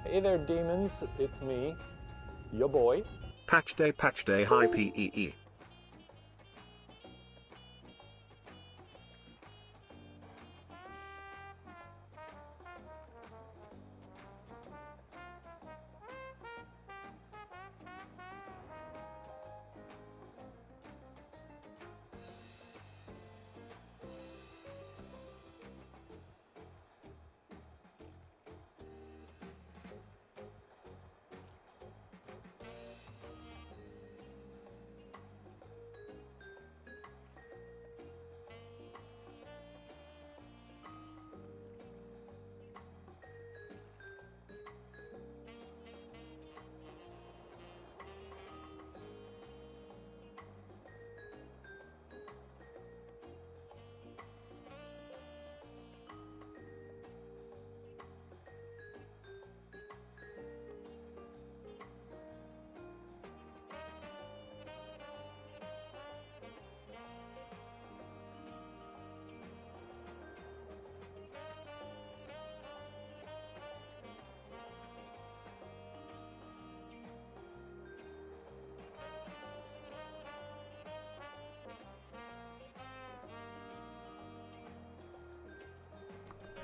Hey there, demons. It's me, your boy. Patch day, hi PEE.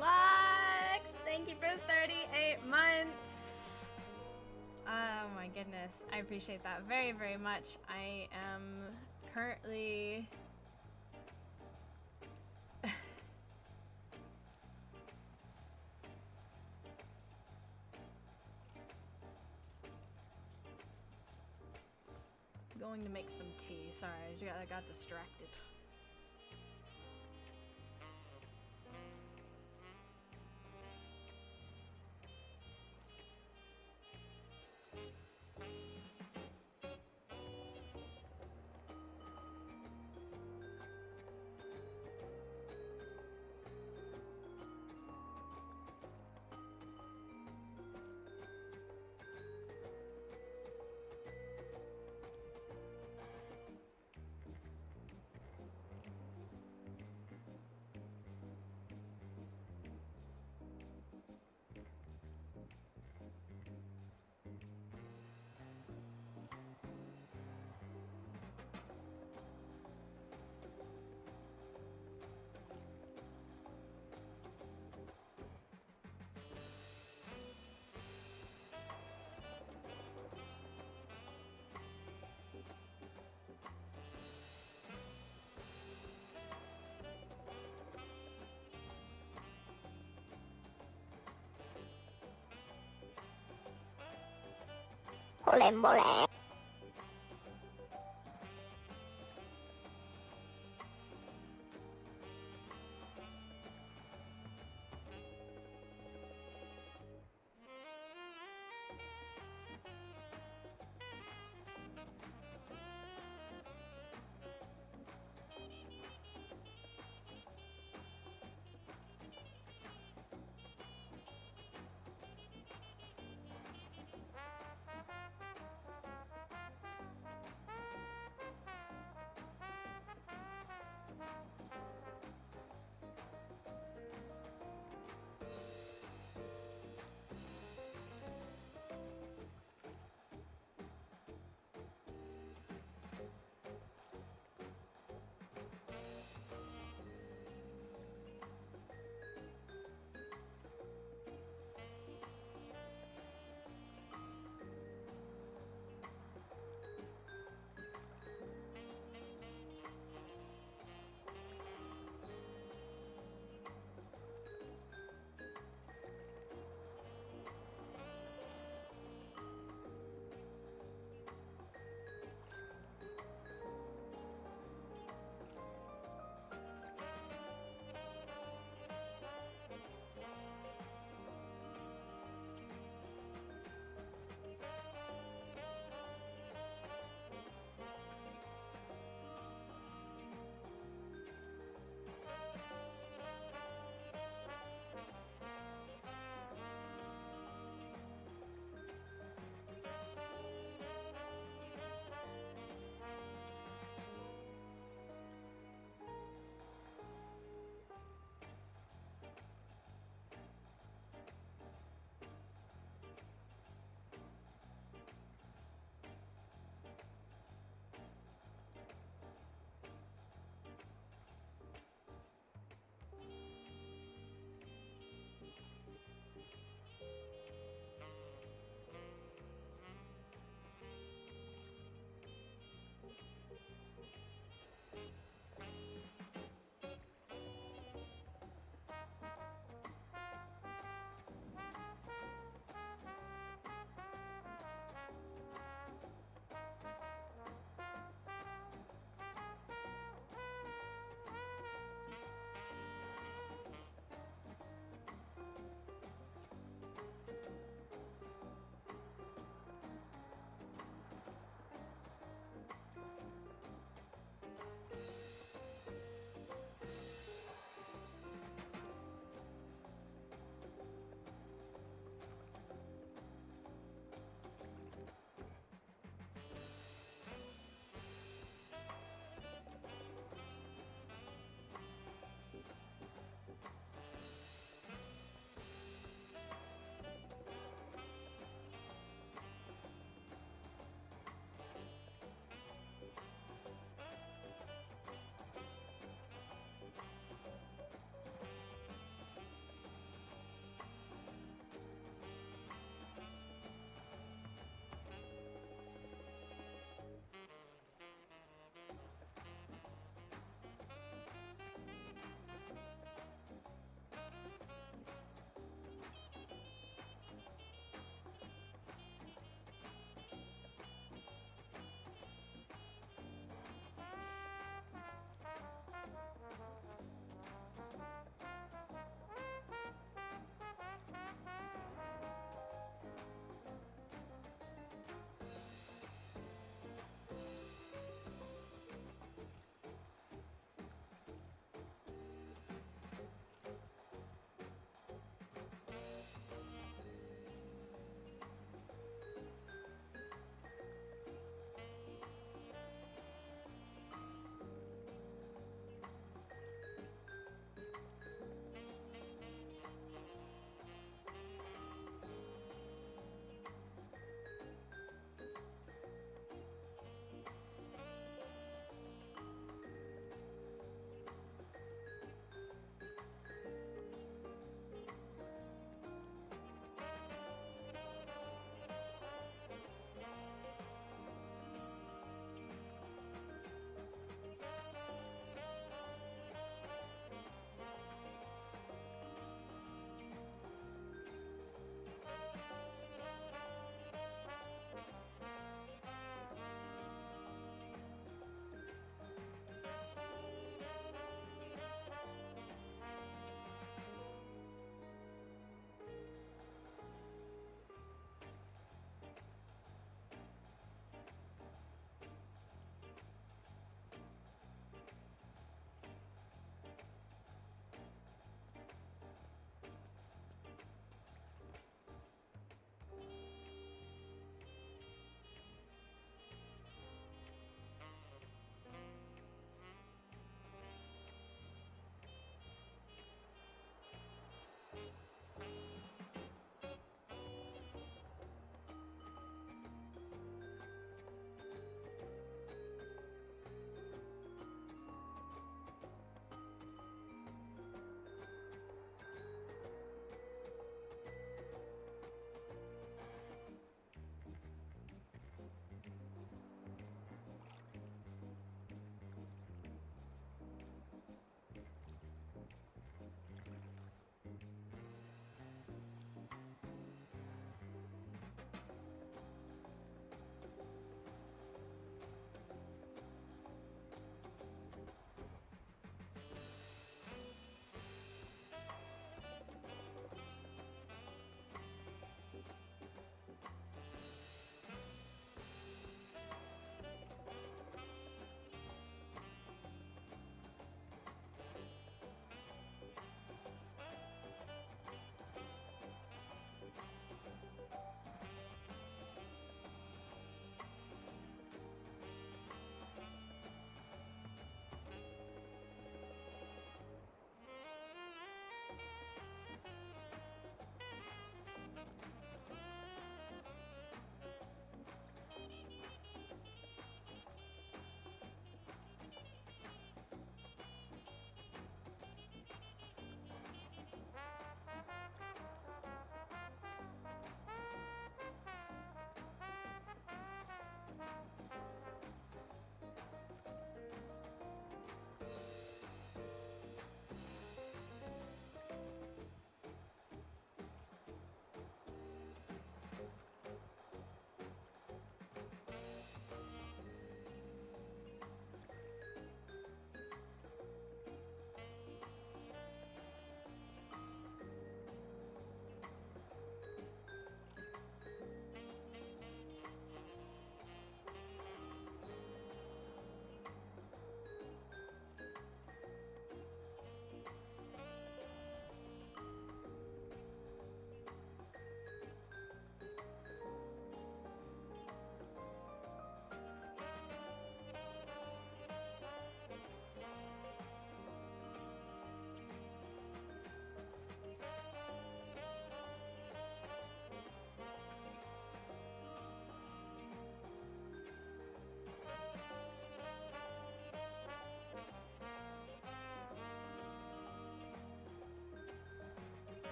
Lux, thank you for 38 months. Oh my goodness, I appreciate that very, very much. I am currently going to make some tea. Sorry, I got distracted. Mole.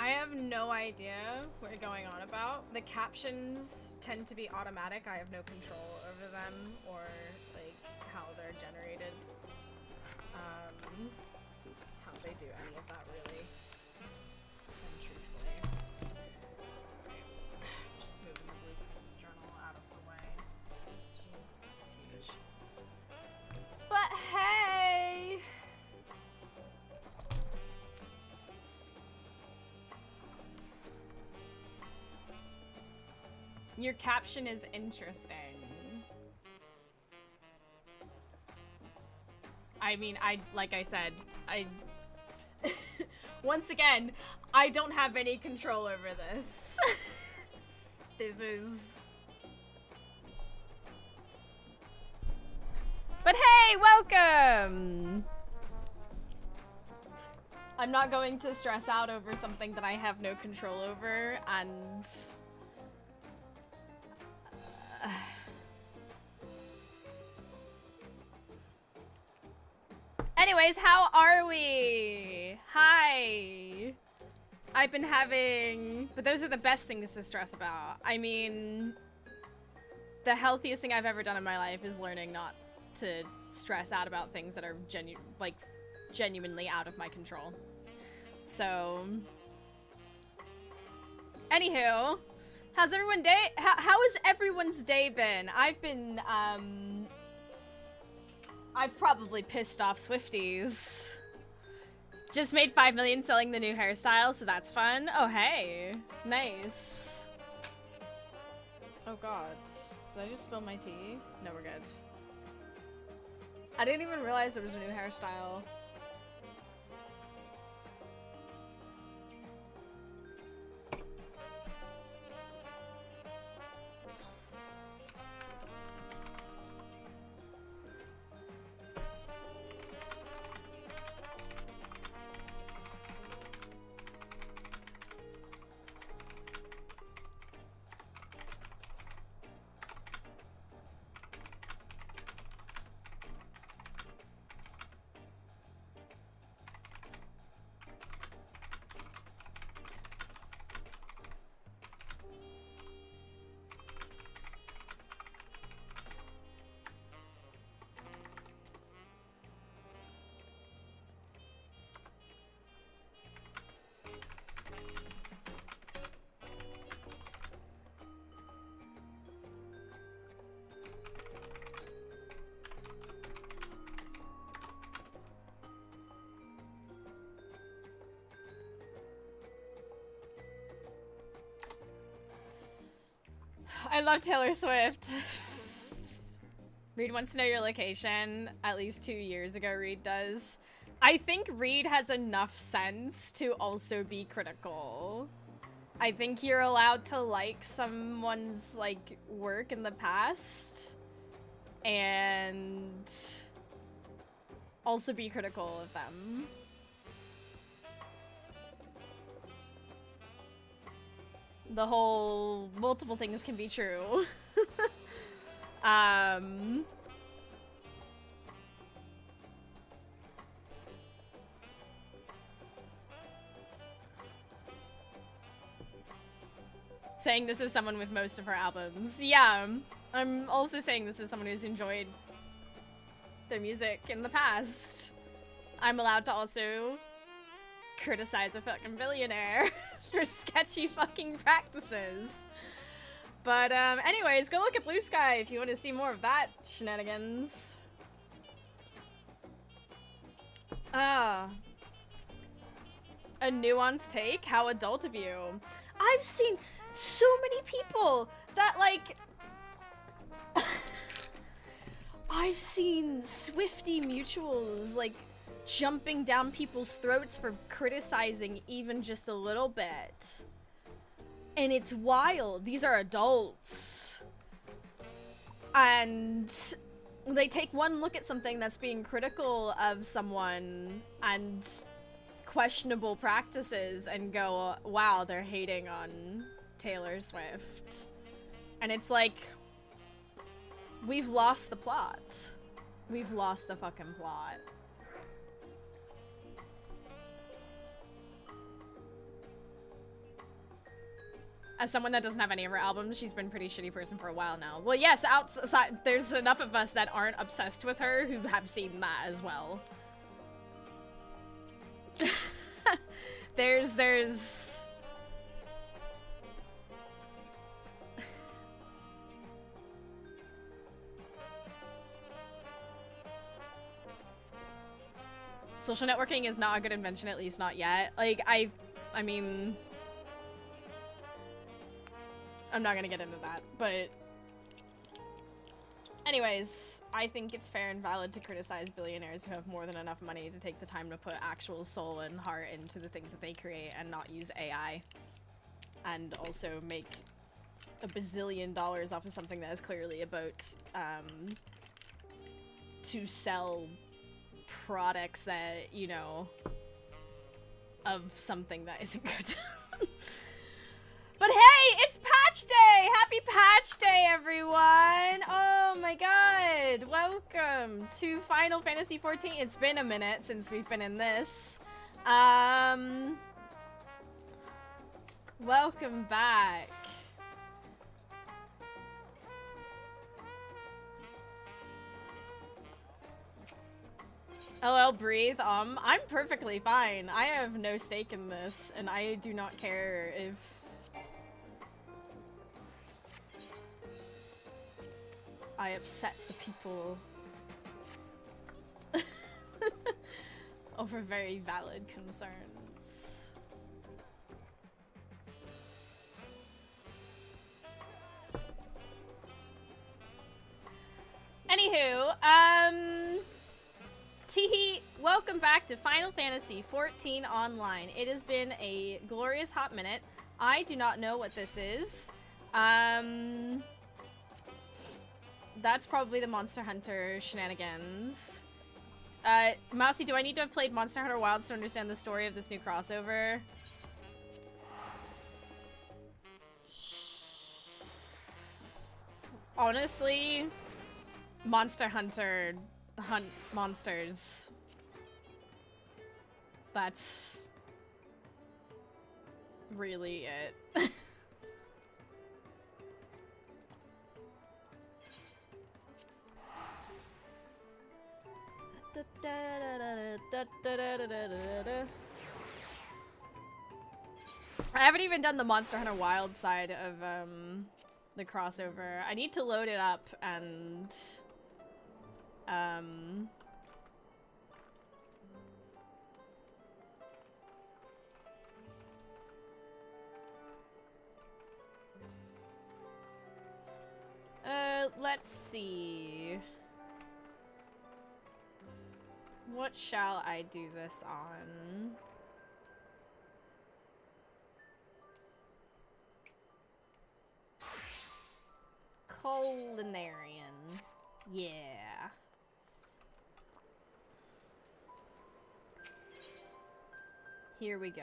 I have no idea what you're going on about. The captions tend to be automatic. I have no control over them or like how they're generated. How they do any of that really. And truthfully. Sorry. Just moving the Blueprints journal out of the way. Jesus, that's huge. But hey! Your caption is interesting. I mean, like I said, once again, I don't have any control over this. This is... But hey, welcome! I'm not going to stress out over something that I have no control over, and... Anyways, how are we? Hi! I've been having... But those are the best things to stress about. I mean... The healthiest thing I've ever done in my life is learning not to stress out about things that are genuinely out of my control. So... Anywho... How's everyone day? How has everyone's day been? I've been, I've probably pissed off Swifties. Just made 5 million selling the new hairstyle, so that's fun. Oh, hey. Nice. Oh, God. Did I just spill my tea? No, we're good. I didn't even realize there was a new hairstyle. I love Taylor Swift. Reed wants to know your location. At least 2 years ago, Reed does. I think Reed has enough sense to also be critical. I think you're allowed to like someone's, like, work in the past. And also be critical of them. The whole multiple things can be true. Saying this is someone with most of her albums. Yeah, I'm also saying this is someone who's enjoyed their music in the past. I'm allowed to also criticize a fucking billionaire for sketchy fucking practices. But anyways, go look at Blue Sky if you want to see more of that shenanigans. A nuanced take? How adult of you. I've seen so many people that, like... I've seen Swiftie mutuals, like, jumping down people's throats for criticizing even just a little bit. And it's wild. These are adults. And they take one look at something that's being critical of someone and questionable practices and go, wow, they're hating on Taylor Swift. And it's like, we've lost the plot. We've lost the fucking plot. As someone that doesn't have any of her albums, she's been a pretty shitty person for a while now. Well, yes, outside, there's enough of us that aren't obsessed with her who have seen that as well. there's... Social networking is not a good invention, at least not yet. Like, I mean... I'm not gonna get into that, but... Anyways, I think it's fair and valid to criticize billionaires who have more than enough money to take the time to put actual soul and heart into the things that they create and not use AI. And also make a bazillion dollars off of something that is clearly about, to sell products that, you know, of something that isn't good. But hey, it's Patch Day! Happy Patch Day, everyone! Oh my god! Welcome to Final Fantasy XIV. It's been a minute since we've been in this. Welcome back. LL breathe. I'm perfectly fine. I have no stake in this, and I do not care if I upset the people over very valid concerns. Anywho, Teehee, welcome back to Final Fantasy XIV Online. It has been a glorious hot minute. I do not know what this is. That's probably the Monster Hunter shenanigans. Mousy, do I need to have played Monster Hunter Wilds to understand the story of this new crossover? Honestly, Monster Hunter hunt monsters. That's really it. I haven't even done the Monster Hunter Wild side of the crossover. I need to load it up and let's see. What shall I do this on? Culinarian. Yeah. Here we go.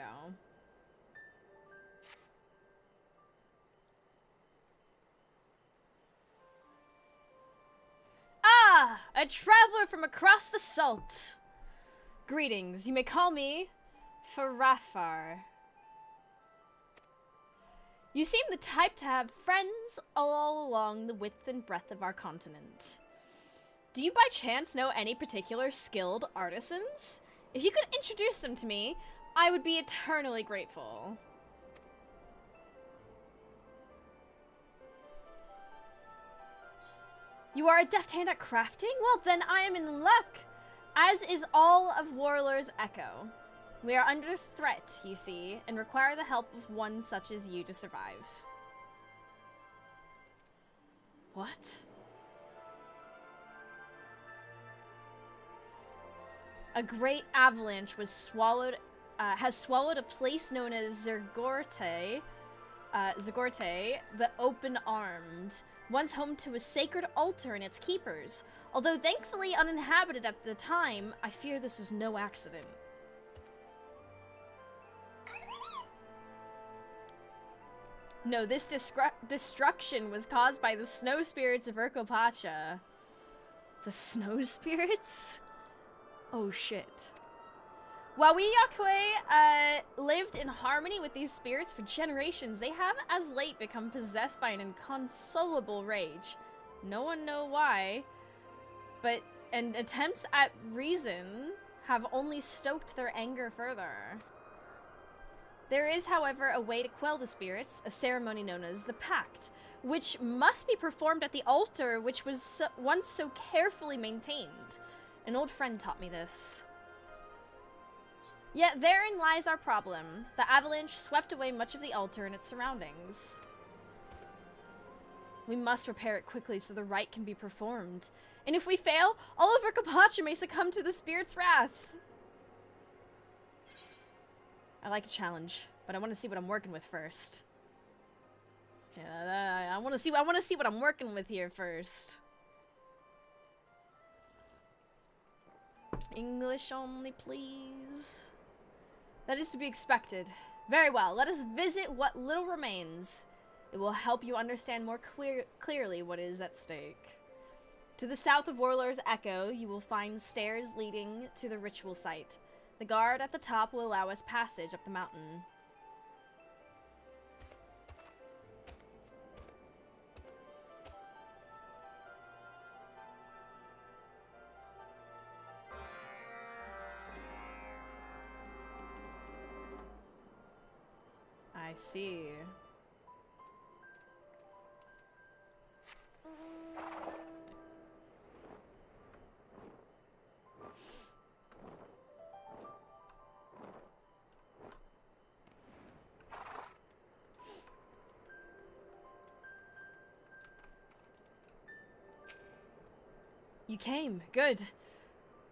Ah! A traveler from across the salt. Greetings. You may call me Farafar. You seem the type to have friends all along the width and breadth of our continent. Do you by chance know any particular skilled artisans? If you could introduce them to me, I would be eternally grateful. You are a deft hand at crafting? Well then, I am in luck, as is all of Warlord's Echo. We are under threat, you see, and require the help of one such as you to survive. What? A great avalanche was has swallowed a place known as Zergorte, the Open-Armed, once home to a sacred altar and its keepers. Although thankfully uninhabited at the time, I fear this was no accident. No, this destruction was caused by the snow spirits of Urkopacha. The snow spirits? Oh shit. While we Yakue lived in harmony with these spirits for generations, they have as late become possessed by an inconsolable rage. No one know why, and attempts at reason have only stoked their anger further. There is, however, a way to quell the spirits, a ceremony known as the Pact, which must be performed at the altar which was once so carefully maintained. An old friend taught me this. Yet therein lies our problem. The avalanche swept away much of the altar and its surroundings. We must repair it quickly so the rite can be performed. And if we fail, all of our Kapacha may succumb to the spirit's wrath. I like a challenge, but I want to see what I'm working with first. Yeah, I want to see what I'm working with here first. English only, please. That is to be expected. Very well, let us visit what little remains. It will help you understand more clearly what is at stake. To the south of Warlord's Echo, you will find stairs leading to the ritual site. The guard at the top will allow us passage up the mountain. I see. You came. Good.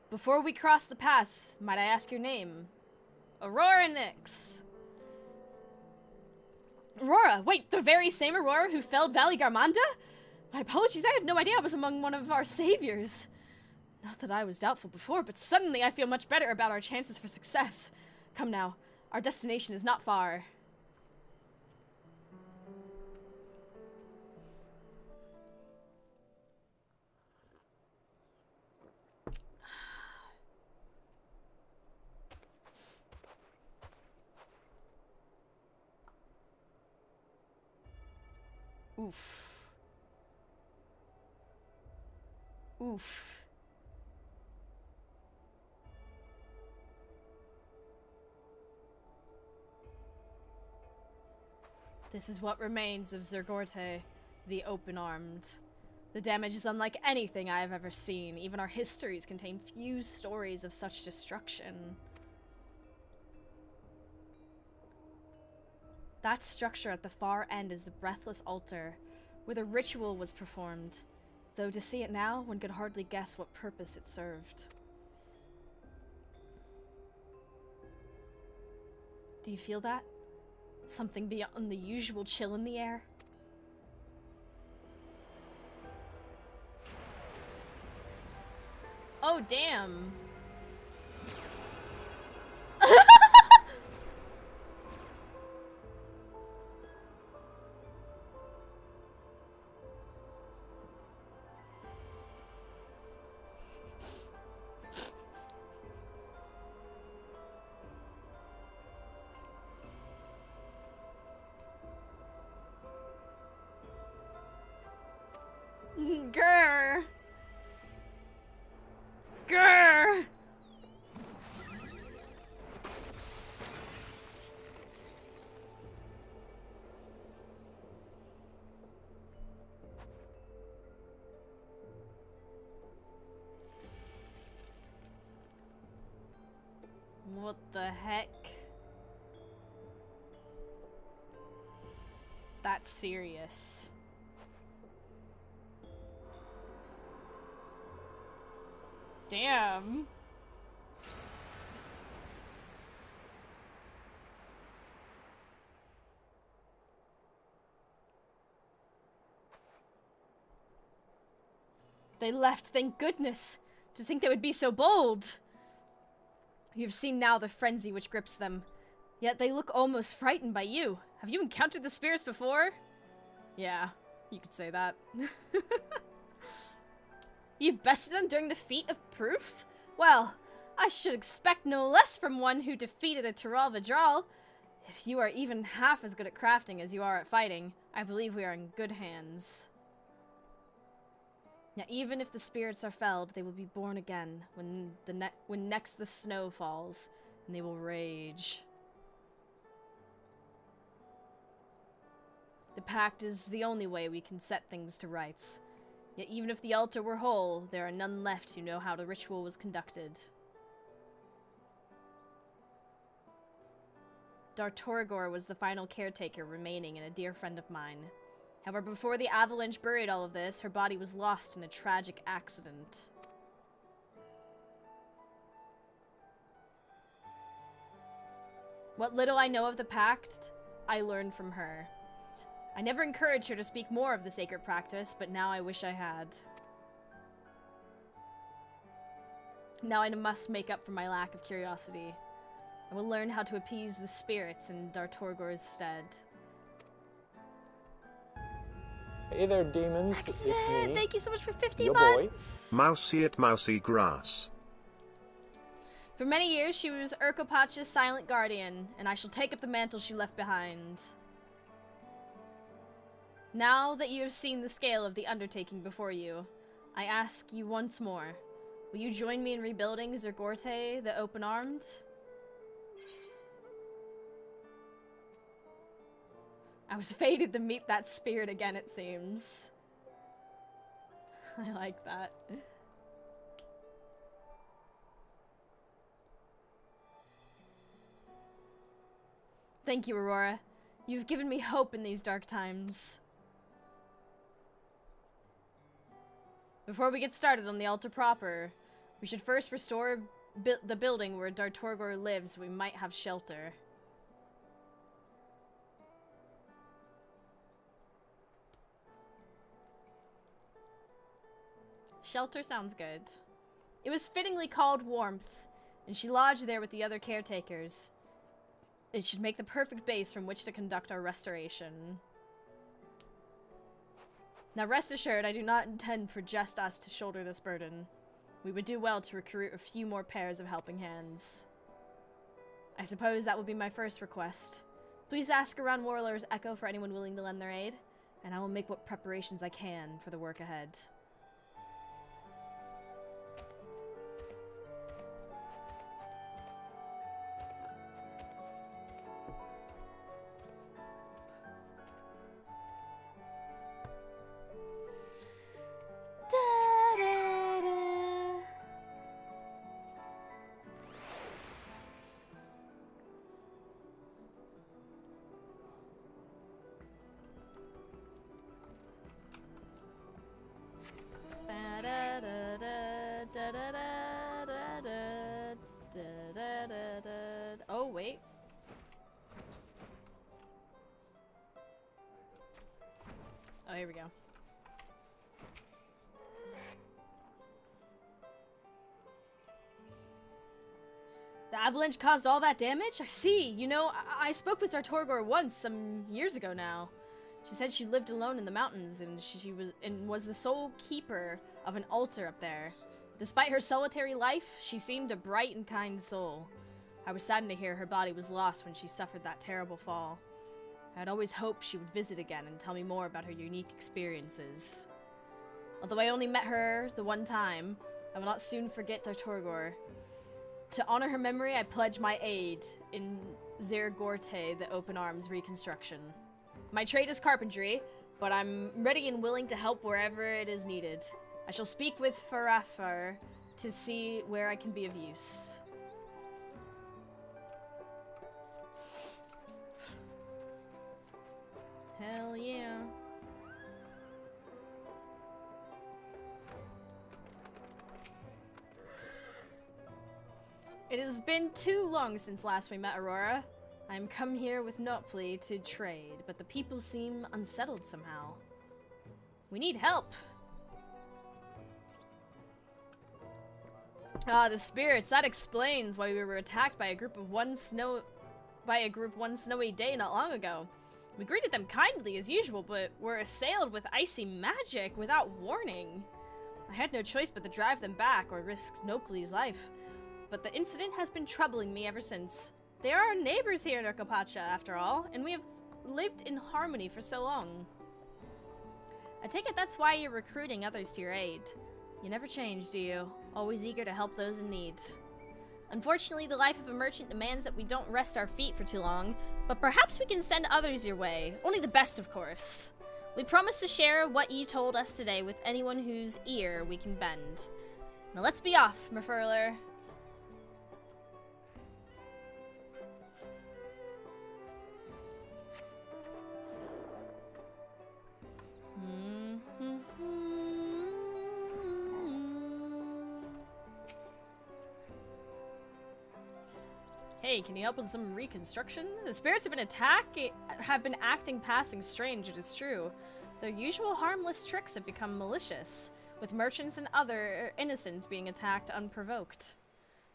Before we cross the pass, might I ask your name? Aurora Nyx. Aurora! Wait, the very same Aurora who felled Valley Garmanda? My apologies, I had no idea I was among one of our saviors. Not that I was doubtful before, but suddenly I feel much better about our chances for success. Come now, our destination is not far. Oof. Oof. This is what remains of Zergorte, the Open-Armed. The damage is unlike anything I have ever seen. Even our histories contain few stories of such destruction. That structure at the far end is the Breathless Altar, where the ritual was performed. Though to see it now, one could hardly guess what purpose it served. Do you feel that? Something beyond the usual chill in the air? Oh, damn. Grr. Grr. What the heck? That's serious. Damn. They left, thank goodness. To think they would be so bold. You've seen now the frenzy which grips them. Yet they look almost frightened by you. Have you encountered the spirits before? Yeah, you could say that. You bested them during the feat of proof? Well, I should expect no less from one who defeated a Tyrell Vidral. If you are even half as good at crafting as you are at fighting, I believe we are in good hands. Now, even if the spirits are felled, they will be born again when next the snow falls, and they will rage. The pact is the only way we can set things to rights. Yet even if the altar were whole, there are none left who know how the ritual was conducted. Dartorgor was the final caretaker remaining and a dear friend of mine. However, before the avalanche buried all of this, her body was lost in a tragic accident. What little I know of the pact, I learned from her. I never encouraged her to speak more of the sacred practice, but now I wish I had. Now I must make up for my lack of curiosity. I will learn how to appease the spirits in Dartorgor's stead. Hey there, demons. It's me. Thank you so much for 50 Your boy. months. Mousy at mousy grass. For many years, she was Urkopach's silent guardian, and I shall take up the mantle she left behind. Now that you have seen the scale of the undertaking before you, I ask you once more, will you join me in rebuilding Zergorte, the Open-Armed? I was fated to meet that spirit again, it seems. I like that. Thank you, Aurora. You've given me hope in these dark times. Before we get started on the altar proper, we should first restore the building where Dartorgor lives so we might have shelter. Shelter sounds good. It was fittingly called Warmth, and she lodged there with the other caretakers. It should make the perfect base from which to conduct our restoration. Now rest assured, I do not intend for just us to shoulder this burden. We would do well to recruit a few more pairs of helping hands. I suppose that would be my first request. Please ask around Warlor's Echo for anyone willing to lend their aid, and I will make what preparations I can for the work ahead. Oh, wait. Oh, here we go. The avalanche caused all that damage? I see. You know, I spoke with Dartorgor once, some years ago now. She said she lived alone in the mountains, and she was the sole keeper of an altar up there. Despite her solitary life, she seemed a bright and kind soul. I was saddened to hear her body was lost when she suffered that terrible fall. I had always hoped she would visit again and tell me more about her unique experiences. Although I only met her the one time, I will not soon forget Dartorgor. To honor her memory, I pledge my aid in Zergorte, the Open Arms reconstruction. My trade is carpentry, but I'm ready and willing to help wherever it is needed. I shall speak with Farafar to see where I can be of use. Hell yeah. It has been too long since last we met, Aurora. I am come here with Notplea to trade, but the people seem unsettled somehow. We need help. Ah, the spirits. That explains why we were attacked by a group one snowy day not long ago. We greeted them kindly as usual, but were assailed with icy magic without warning. I had no choice but to drive them back or risk Nople's life. but the incident has been troubling me ever since. They are our neighbors here in Urkapacha, after all, and we have lived in harmony for so long. I take it that's why you're recruiting others to your aid. You never change, do you? Always eager to help those in need. Unfortunately, the life of a merchant demands that we don't rest our feet for too long, but perhaps we can send others your way. Only the best, of course. We promise to share what you told us today with anyone whose ear we can bend. Now let's be off, Murfurler. Hey, can you help with some reconstruction? The spirits have been acting passing strange, it is true. Their usual harmless tricks have become malicious, with merchants and other innocents being attacked unprovoked.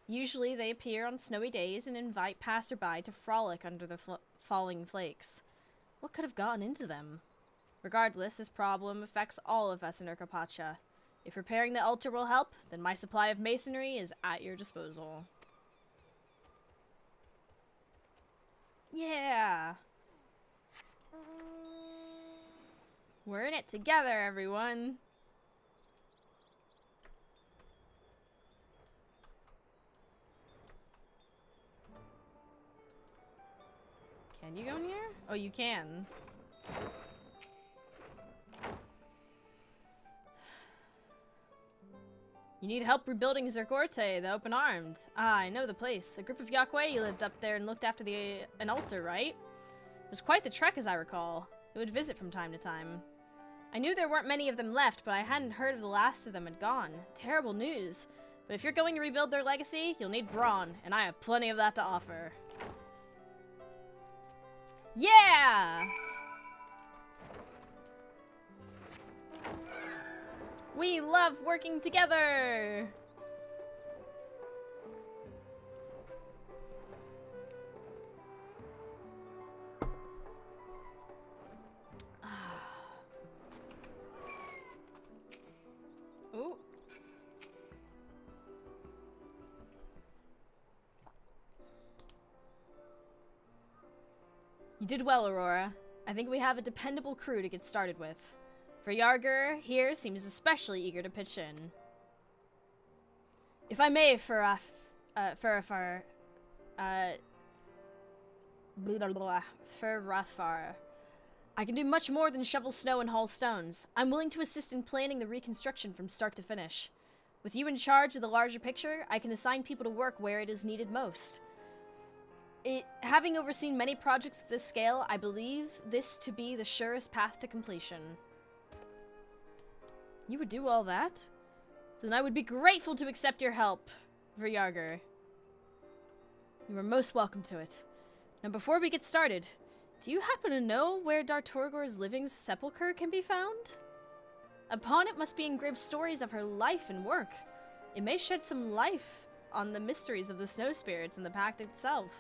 Usually they appear on snowy days and invite passerby to frolic under the falling flakes. What could have gotten into them? Regardless, this problem affects all of us in Urkapacha. If repairing the altar will help, then my supply of masonry is at your disposal. Yeah! We're in it together, everyone! Can you go in here? Oh, you can. You need help rebuilding Zergorte, the Open-Armed. Ah, I know the place. A group of Yakwei lived up there and looked after an altar, right? It was quite the trek, as I recall. They would visit from time to time. I knew there weren't many of them left, but I hadn't heard of the last of them had gone. Terrible news. But if you're going to rebuild their legacy, you'll need brawn, and I have plenty of that to offer. Yeah! We love working together! Ooh. You did well, Aurora. I think we have a dependable crew to get started with. For Yarger here seems especially eager to pitch in. If I may, Furafar, I can do much more than shovel snow and haul stones. I'm willing to assist in planning the reconstruction from start to finish. With you in charge of the larger picture, I can assign people to work where it is needed most. Having overseen many projects of this scale, I believe this to be the surest path to completion. You would do all that? Then I would be grateful to accept your help, Vyarger. You are most welcome to it. Now before we get started, do you happen to know where Dartorgor's living sepulchre can be found? Upon it must be engraved stories of her life and work. It may shed some light on the mysteries of the snow spirits and the pact itself.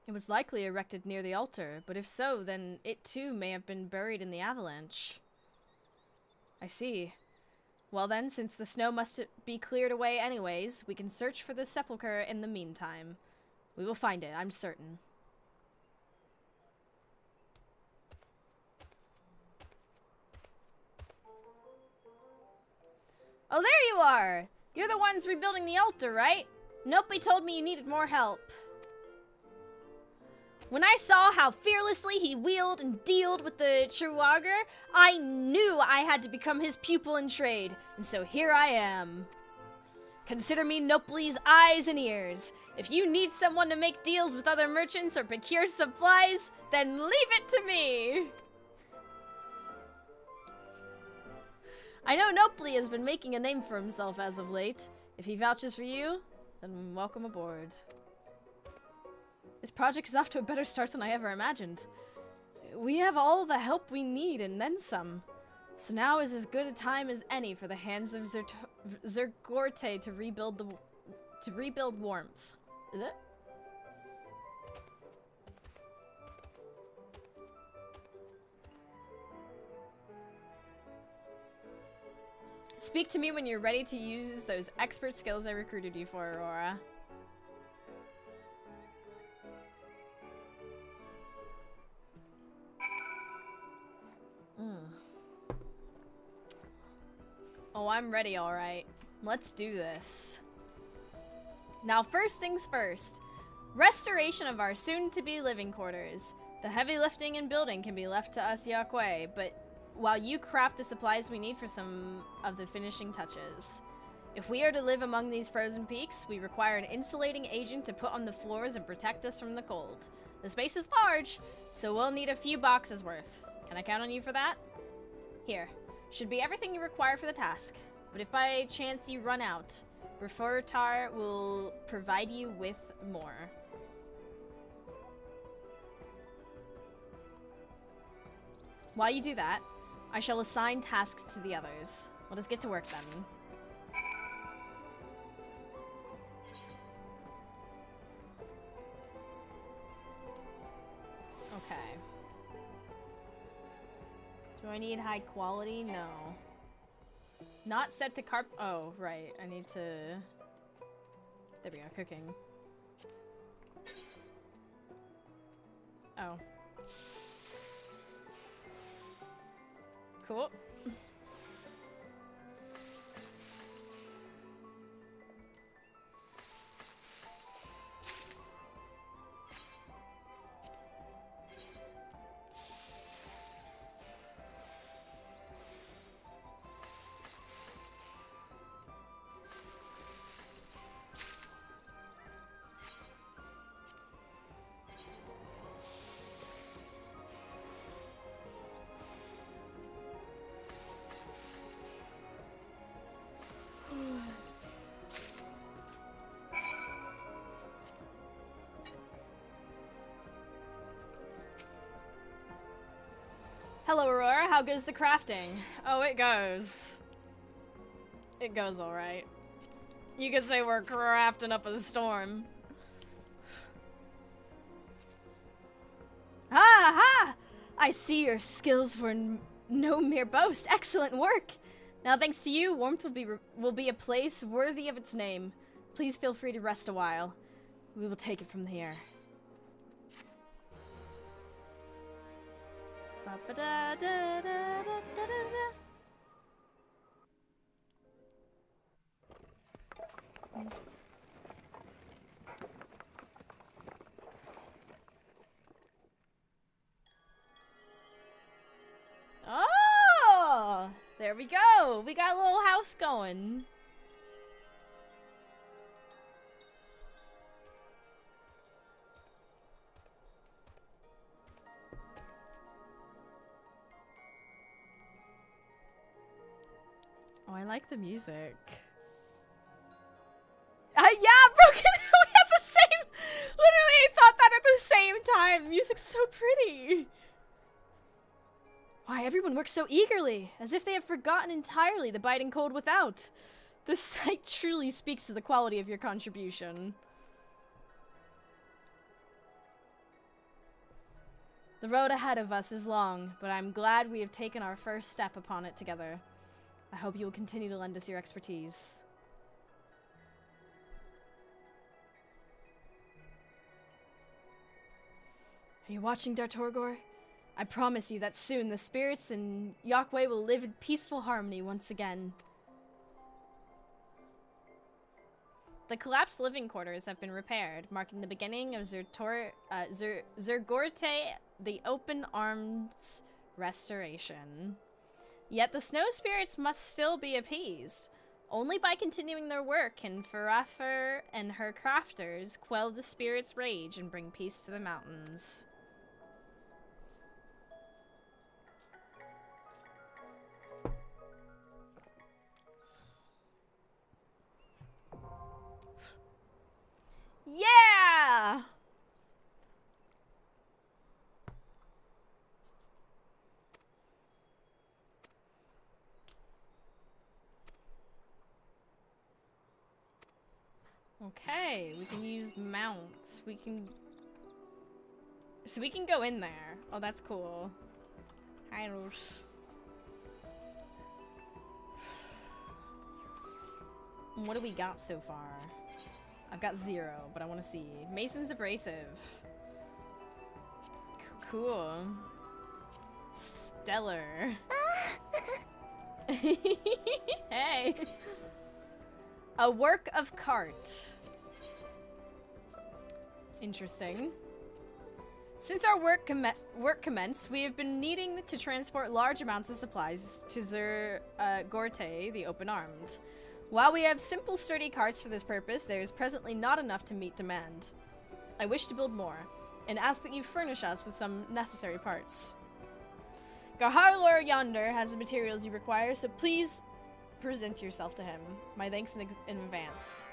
It was likely erected near the altar, but if so, then it too may have been buried in the avalanche. I see. Well then, since the snow must be cleared away anyways, we can search for the sepulchre in the meantime. We will find it, I'm certain. Oh, there you are! You're the ones rebuilding the altar, right? Nobody told me you needed more help. When I saw how fearlessly he wheeled and dealed with the Chihuahua, I knew I had to become his pupil in trade, and so here I am. Consider me Nopli's eyes and ears. If you need someone to make deals with other merchants or procure supplies, then leave it to me! I know Nopli has been making a name for himself as of late. If he vouches for you, then welcome aboard. This project is off to a better start than I ever imagined. We have all the help we need and then some. So now is as good a time as any for the hands of Zergorte to rebuild warmth. Is it? Speak to me when you're ready to use those expert skills I recruited you for, Aurora. Oh, I'm ready, alright. Let's do this. Now, first things first. Restoration of our soon-to-be living quarters. The heavy lifting and building can be left to us Yakwei, but while you craft the supplies we need for some of the finishing touches. If we are to live among these frozen peaks, we require an insulating agent to put on the floors and protect us from the cold. The space is large, so we'll need a few boxes worth. Can I count on you for that? Here. Should be everything you require for the task. But if by chance you run out, Refortar will provide you with more. While you do that, I shall assign tasks to the others. Let us get to work then. Okay. Do I need high quality? No. Not set to carp- oh, right. I need to... There we go, cooking. Oh. Cool. Hello, Aurora. How goes the crafting? Oh, it goes. It goes alright. You could say we're crafting up a storm. Ha ha! I see your skills were no mere boast. Excellent work! Now, thanks to you, Warmth will be a place worthy of its name. Please feel free to rest a while. We will take it from here. Oh! There we go! We got a little house going. Oh, I like the music. Yeah, Broken! We had the same... Literally, I thought that at the same time. The music's so pretty. Why, everyone works so eagerly, as if they have forgotten entirely the biting cold without. This sight truly speaks to the quality of your contribution. The road ahead of us is long, but I'm glad we have taken our first step upon it together. I hope you will continue to lend us your expertise. Are you watching, Dartorgor? I promise you that soon the spirits in Yakwei will live in peaceful harmony once again. The collapsed living quarters have been repaired, marking the beginning of Zergorte, the Open Arms restoration. Yet the snow spirits must still be appeased. Only by continuing their work can Farafer and her crafters quell the spirits' rage and bring peace to the mountains. Yeah! Okay, we can use mounts. We can... So we can go in there. Oh, that's cool. Hi, Rose. What do we got so far? I've got 0, but I want to see. Mason's abrasive. Cool. Stellar. Hey. A work of cart. Interesting. Since our work commenced, we have been needing to transport large amounts of supplies to Gorte, the Open-Armed. While we have simple, sturdy carts for this purpose, there is presently not enough to meet demand. I wish to build more, and ask that you furnish us with some necessary parts. Gaharlor yonder has the materials you require, so please present yourself to him. My thanks in advance.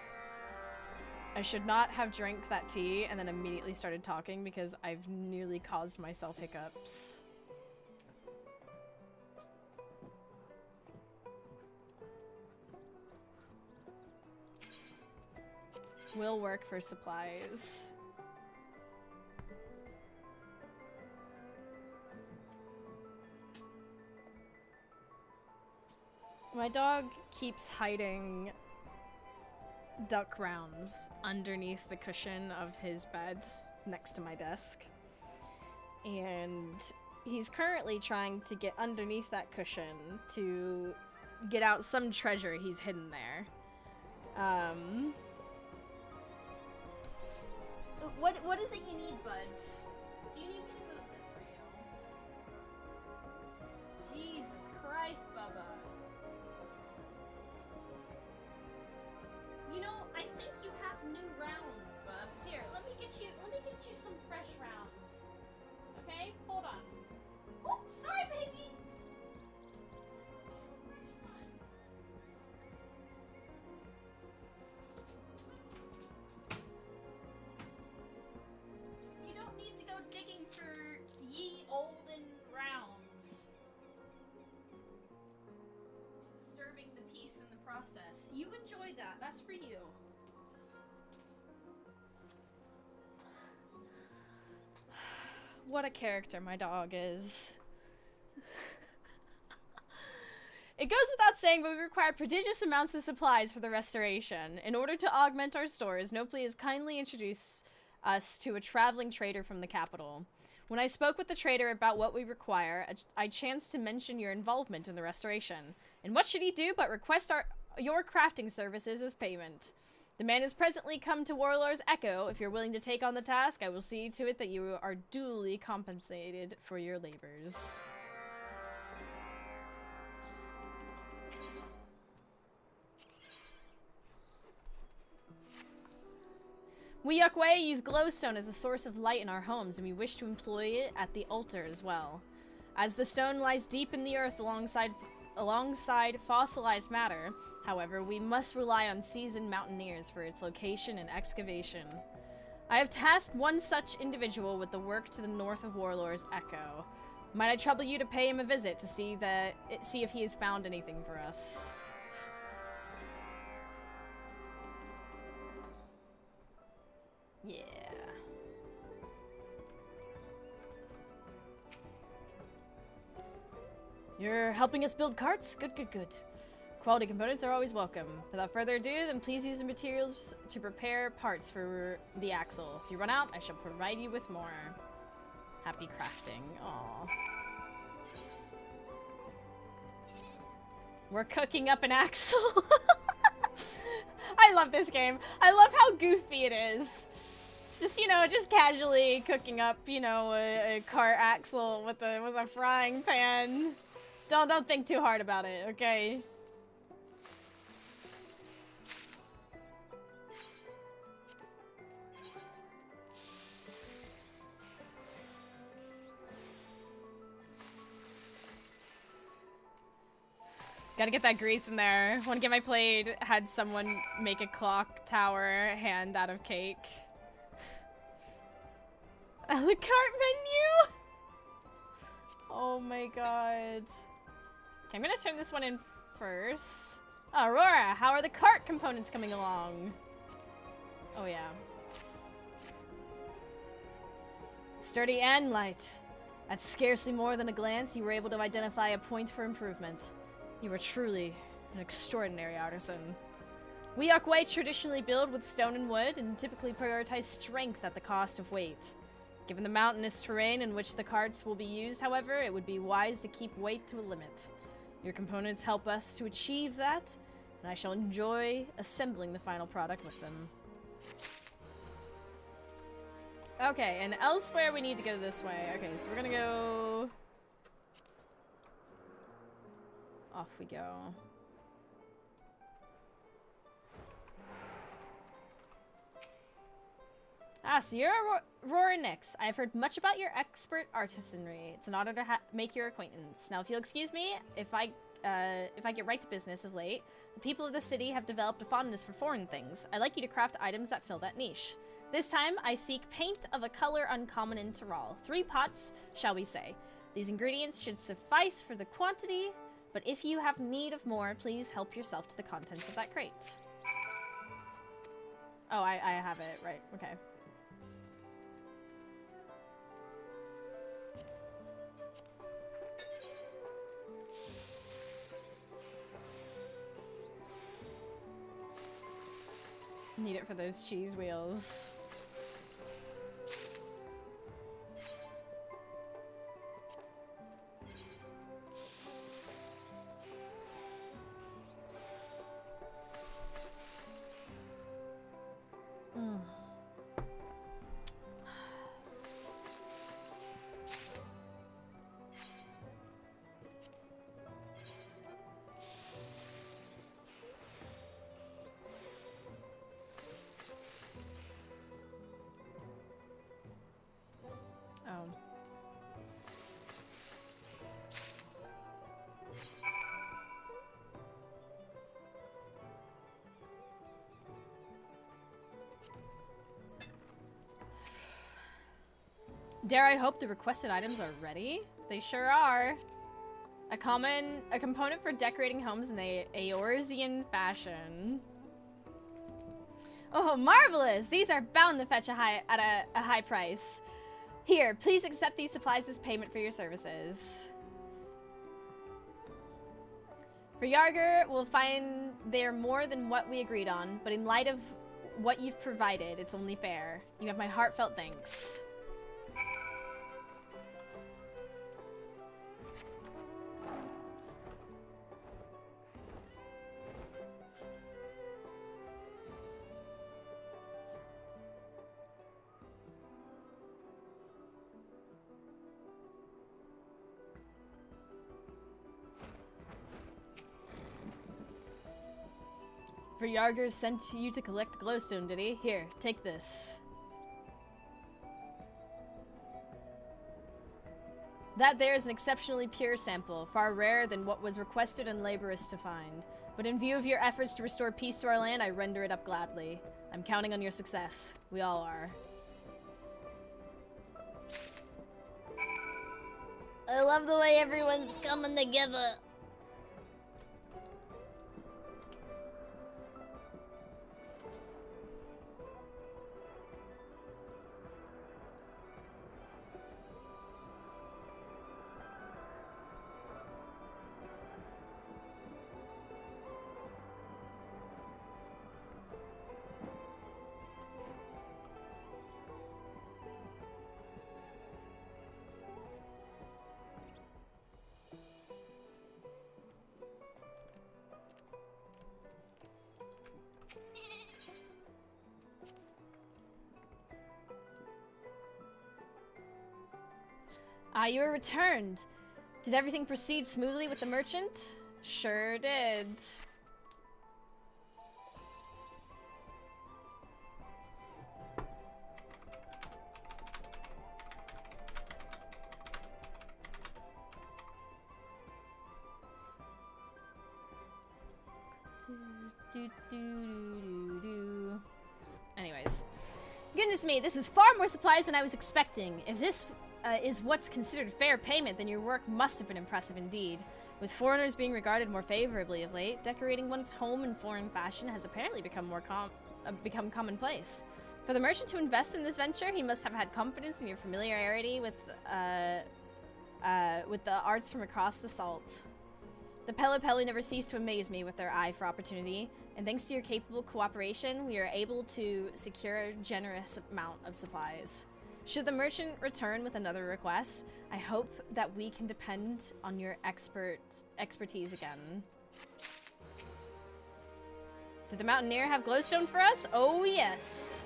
I should not have drank that tea and then immediately started talking because I've nearly caused myself hiccups. Will work for supplies. My dog keeps hiding duck rounds underneath the cushion of his bed next to my desk. And he's currently trying to get underneath that cushion to get out some treasure he's hidden there. What is it you need, bud? Do you need me to move this for you? Jesus Christ, Bubba. You know, I think you have new rounds, bub. Here, let me get you some fresh rounds. Okay? Hold on. Oh, sorry, baby. You don't need to go digging for ye olden rounds. Disturbing the peace in the process. You enjoy that. That's for you. What a character my dog is. It goes without saying, but we require prodigious amounts of supplies for the restoration. In order to augment our stores, Nopli has kindly introduced us to a traveling trader from the capital. When I spoke with the trader about what we require, I chanced to mention your involvement in the restoration. And what should he do but request your crafting services as payment? The man has presently come to Warlord's Echo. If you're willing to take on the task, I will see to it that you are duly compensated for your labors. We Yukway use glowstone as a source of light in our homes, and we wish to employ it at the altar as well. As the stone lies deep in the earth alongside fossilized matter, however, we must rely on seasoned mountaineers for its location and excavation. I have tasked one such individual with the work to the north of Warlord's Echo. Might I trouble you to pay him a visit to see if he has found anything for us? Yeah. You're helping us build carts? Good, good, good. Quality components are always welcome. Without further ado, then please use the materials to prepare parts for the axle. If you run out, I shall provide you with more. Happy crafting. Aww. We're cooking up an axle. I love this game. I love how goofy it is. Just, you know, just casually cooking up, you know, a cart axle with a frying pan. Don't think too hard about it, okay? Gotta get that grease in there. One game I played had someone make a clock tower hand out of cake. A la carte menu? Oh my god. Okay, I'm gonna turn this one in first. Oh, Aurora, how are the cart components coming along? Oh yeah. Sturdy and light. At scarcely more than a glance, you were able to identify a point for improvement. You were truly an extraordinary artisan. We Okwei traditionally build with stone and wood and typically prioritize strength at the cost of weight. Given the mountainous terrain in which the carts will be used, however, it would be wise to keep weight to a limit. Your components help us to achieve that, and I shall enjoy assembling the final product with them. Okay, and elsewhere we need to go this way. Okay, so we're gonna go... Off we go. Ah, so you're Roarin Nix. I've heard much about your expert artisanry. It's an honor to make your acquaintance. Now, if you'll excuse me, if I get right to business of late, the people of the city have developed a fondness for foreign things. I'd like you to craft items that fill that niche. This time, I seek paint of a color uncommon in Tyrol. 3 pots, shall we say. These ingredients should suffice for the quantity, but if you have need of more, please help yourself to the contents of that crate. Oh, I have it. Right, okay. Need it for those cheese wheels. Dare I hope the requested items are ready? They sure are. A component for decorating homes in the Eorzean fashion. Oh, marvelous! These are bound to fetch a high price. Here, please accept these supplies as payment for your services. For Yarger, we'll find they're more than what we agreed on, but in light of what you've provided, it's only fair. You have my heartfelt thanks. For Yarger sent you to collect the glowstone, did he? Here, take this. That there is an exceptionally pure sample, far rarer than what was requested and laborious to find. But in view of your efforts to restore peace to our land, I render it up gladly. I'm counting on your success. We all are. I love the way everyone's coming together. Ah, you were returned. Did everything proceed smoothly with the merchant? Sure did. Anyways. Goodness me, this is far more supplies than I was expecting. If this is what's considered fair payment, then your work must have been impressive indeed. With foreigners being regarded more favorably of late, decorating one's home in foreign fashion has apparently become commonplace. For the merchant to invest in this venture, he must have had confidence in your familiarity with the arts from across the salt. The Pele Pele never cease to amaze me with their eye for opportunity, and thanks to your capable cooperation, we are able to secure a generous amount of supplies. Should the merchant return with another request, I hope that we can depend on your expertise again. Did the Mountaineer have glowstone for us? Oh, yes.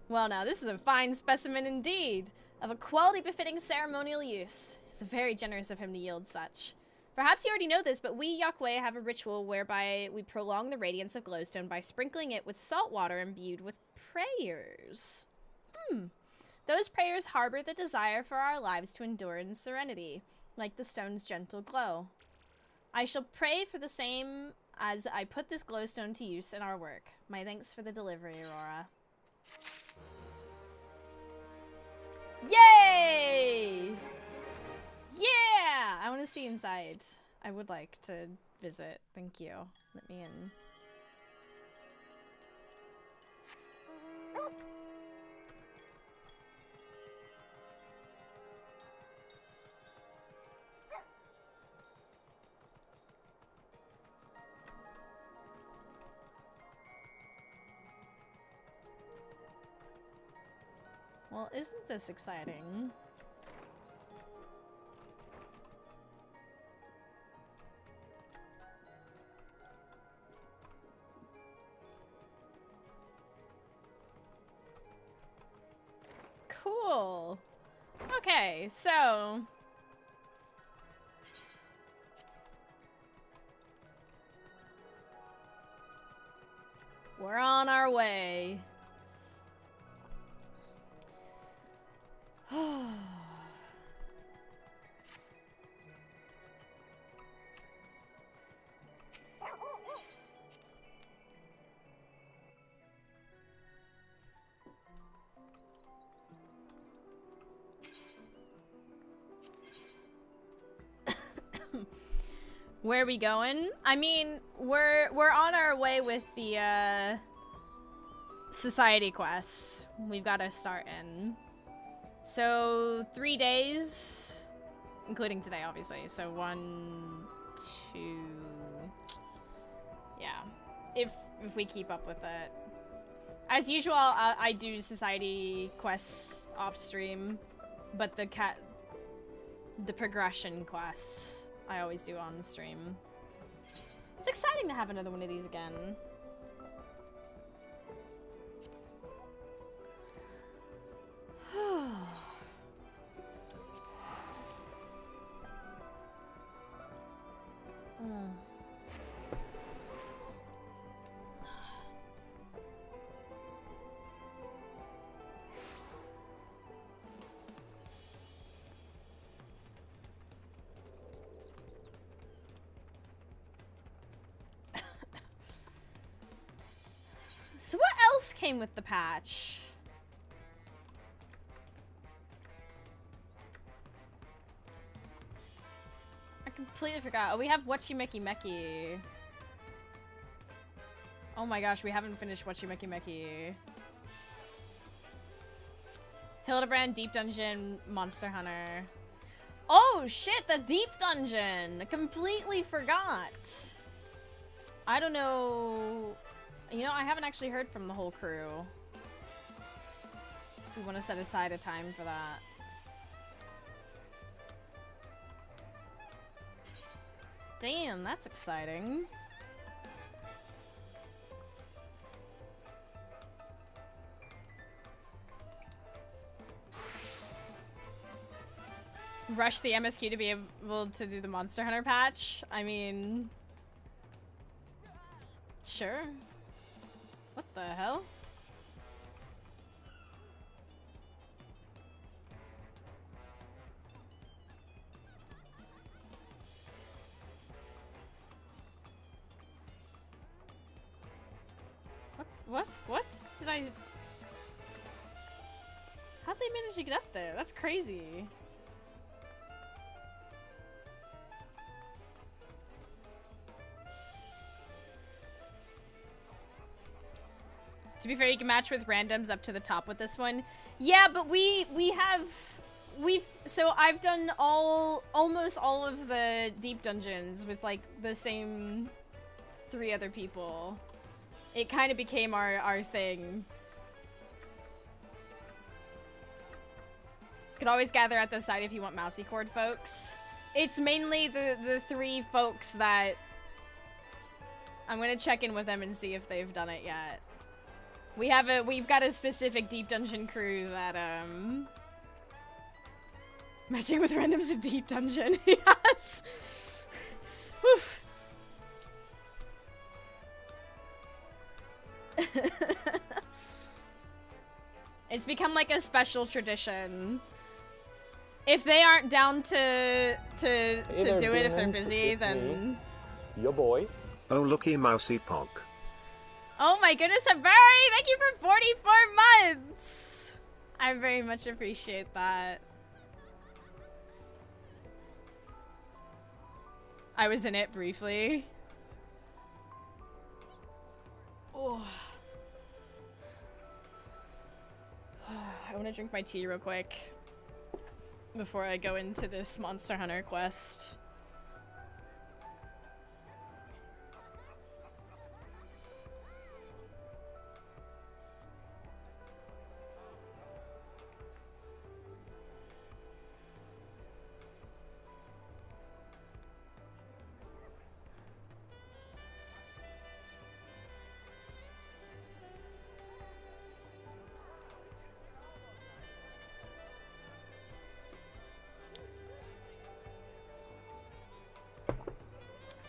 Well, now, this is a fine specimen indeed, of a quality befitting ceremonial use. It's very generous of him to yield such. Perhaps you already know this, but we Yakweh have a ritual whereby we prolong the radiance of glowstone by sprinkling it with salt water imbued with prayers. Those prayers harbor the desire for our lives to endure in serenity, like the stone's gentle glow. I shall pray for the same as I put this glowstone to use in our work. My thanks for the delivery, Aurora. Yay! Yeah! I want to see inside. I would like to visit. Thank you. Let me in. Well, isn't this exciting? Cool. Okay, so we're on our way. Where are we going? I mean, we're on our way with the society quests. We've got to start in. So 3 days, including today, obviously. So 1, 2, yeah. If we keep up with it. As usual, I do society quests off stream, but the progression quests I always do on stream. It's exciting to have another one of these again. So what else came with the patch? I completely forgot. Oh, we have Whatchy Mecky Mecky. Oh my gosh, we haven't finished Whatchy Mecky Mecky. Hildebrand, Deep Dungeon, Monster Hunter. Oh shit, the Deep Dungeon! I completely forgot. I don't know. You know, I haven't actually heard from the whole crew. If we want to set aside a time for that. Damn, that's exciting. Rush the MSQ to be able to do the Monster Hunter patch? I mean... Sure. What the hell? What? Did I... How'd they manage to get up there? That's crazy. To be fair, you can match with randoms up to the top with this one. Yeah, but we have so I've done almost all of the deep dungeons with like the same 3 other people. It kind of became our thing. Could always gather at the site if you want mousy cord folks. It's mainly the 3 folks that I'm gonna check in with them and see if they've done it yet. We've got a specific deep dungeon crew that matching with randoms a deep dungeon. Yes. Oof. It's become like a special tradition. If they aren't down to do it, if they're busy, then me, your boy. Oh, looky, mousy pog. Oh my goodness, Habari! Thank you for 44 months! I very much appreciate that. I was in it briefly. Oh. I want to drink my tea real quick before I go into this Monster Hunter quest.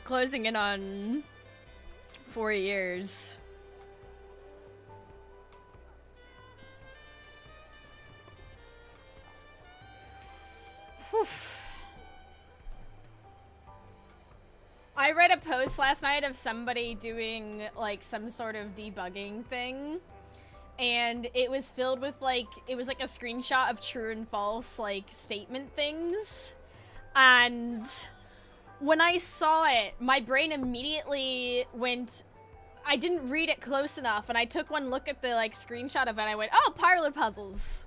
Closing in on 4 years. Whew. I read a post last night of somebody doing like some sort of debugging thing, and it was filled with like, it was like a screenshot of true and false like statement things, and when I saw it, my brain immediately went, I didn't read it close enough, and I took one look at the like screenshot of it, and I went, oh, parlor puzzles.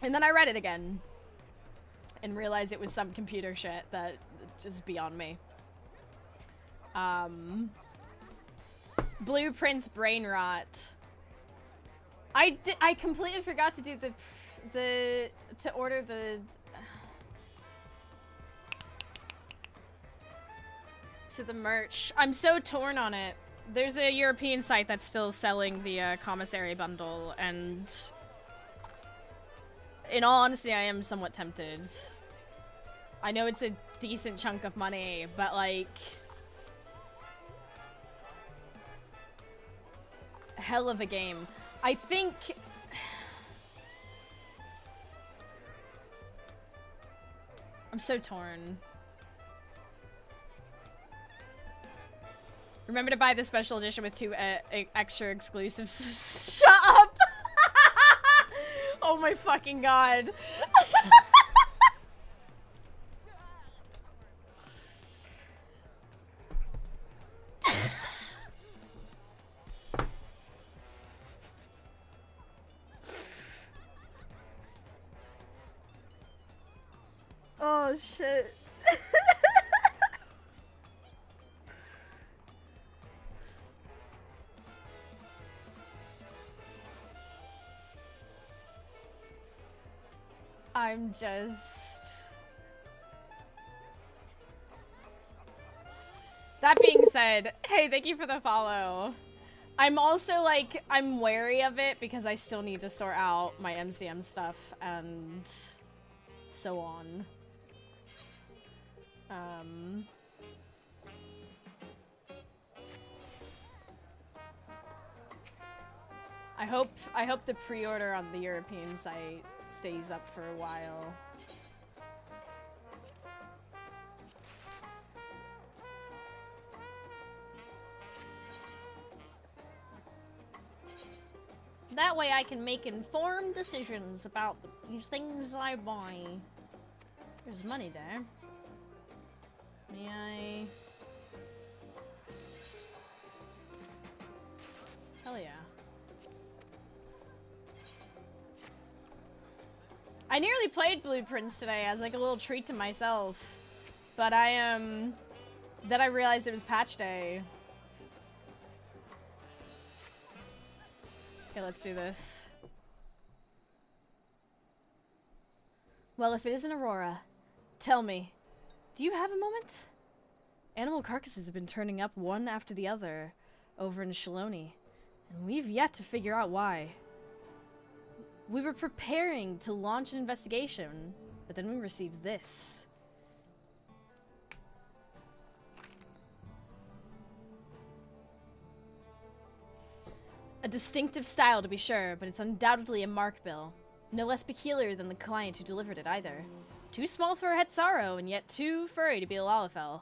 And then I read it again and realized it was some computer shit that is beyond me. Blueprints brain rot. I completely forgot to do to order the merch. I'm so torn on it. There's a European site that's still selling the commissary bundle, and in all honesty, I am somewhat tempted. I know it's a decent chunk of money, but like, hell of a game. I think I'm so torn. Remember to buy the special edition with 2 extra exclusives. Shut up! Oh my fucking god. Oh shit. I'm just... That being said, hey, thank you for the follow. I'm also like, I'm wary of it because I still need to sort out my MCM stuff and so on. I hope the pre-order on the European site stays up for a while. That way I can make informed decisions about the things I buy. There's money there. May I? Hell yeah. I nearly played Blueprints today as like a little treat to myself. But then I realized it was patch day. Okay, let's do this. Well, if it isn't Aurora, tell me, do you have a moment? Animal carcasses have been turning up one after the other over in Shaloni, and we've yet to figure out why. We were preparing to launch an investigation, but then we received this. A distinctive style, to be sure, but it's undoubtedly a mark bill. No less peculiar than the client who delivered it, either. Too small for a Hetzaro, and yet too furry to be a Lalafell.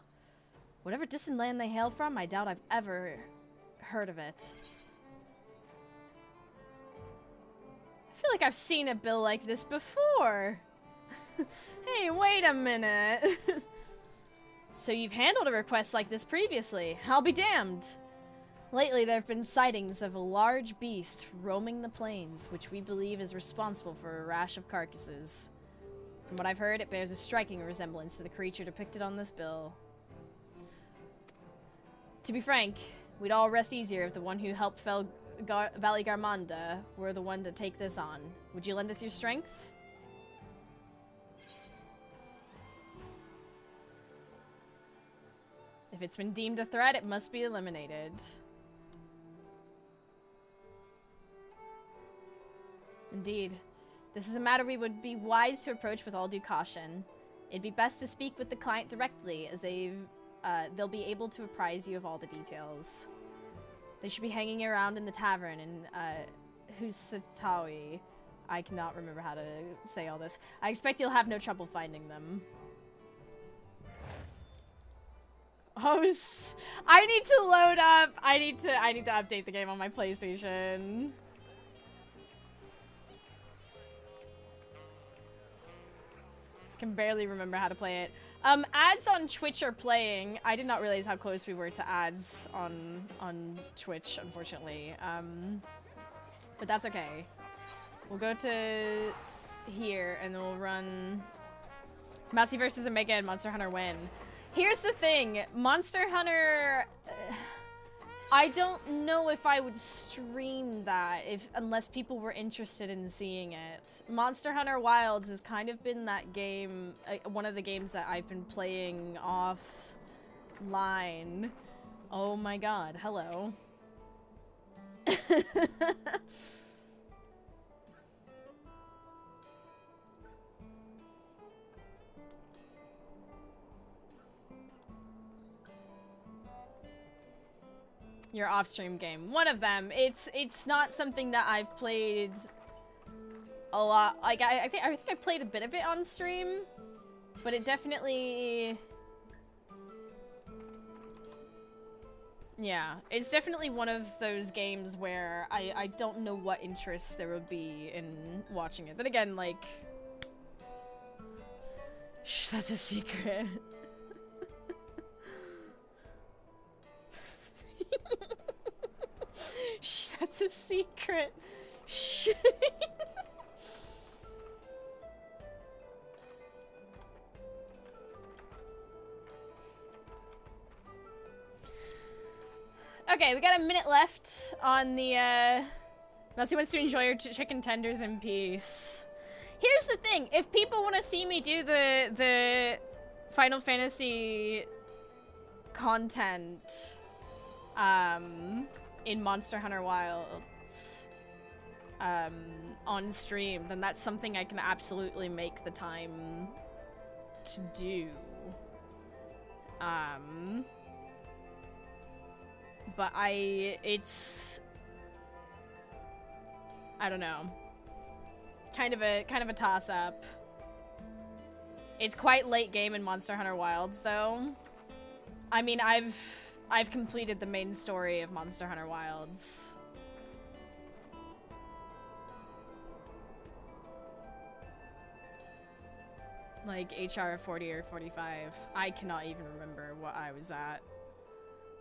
Whatever distant land they hail from, I doubt I've ever heard of it. I feel like I've seen a bill like this before. Hey, wait a minute. So you've handled a request like this previously. I'll be damned. Lately, there have been sightings of a large beast roaming the plains, which we believe is responsible for a rash of carcasses. From what I've heard, it bears a striking resemblance to the creature depicted on this bill. To be frank, we'd all rest easier if the one who helped fell Valley Garmanda were the one to take this on. Would you lend us your strength? If it's been deemed a threat, it must be eliminated. Indeed. This is a matter we would be wise to approach with all due caution. It'd be best to speak with the client directly, as they'll be able to apprise you of all the details. They should be hanging around in the tavern in Husatawi. I cannot remember how to say all this. I expect you'll have no trouble finding them. Oh, I need to load up. I need to update the game on my PlayStation. Can barely remember how to play it. Ads on Twitch are playing. I did not realize how close we were to ads on Twitch, unfortunately. But that's okay. We'll go to here and then we'll run Mousy versus Omega and Monster Hunter win. Here's the thing, Monster Hunter, I don't know if I would stream that unless people were interested in seeing it. Monster Hunter Wilds has kind of been that game, one of the games that I've been playing offline. Oh my god, hello. Your off-stream game. One of them. It's not something that I've played a lot. Like I think I played a bit of it on stream, but it definitely, yeah, it's definitely one of those games where I don't know what interest there would be in watching it. But again, like, shh, that's a secret. Shh, that's a secret. Shh. Okay, we got a minute left on the, Mousy wants to enjoy your chicken tenders in peace. Here's the thing, if people want to see me do the Final Fantasy content, in Monster Hunter Wilds, on stream, then that's something I can absolutely make the time to do. But I don't know. Kind of a toss-up. It's quite late game in Monster Hunter Wilds, though. I mean, I've completed the main story of Monster Hunter Wilds. Like HR 40 or 45. I cannot even remember what I was at.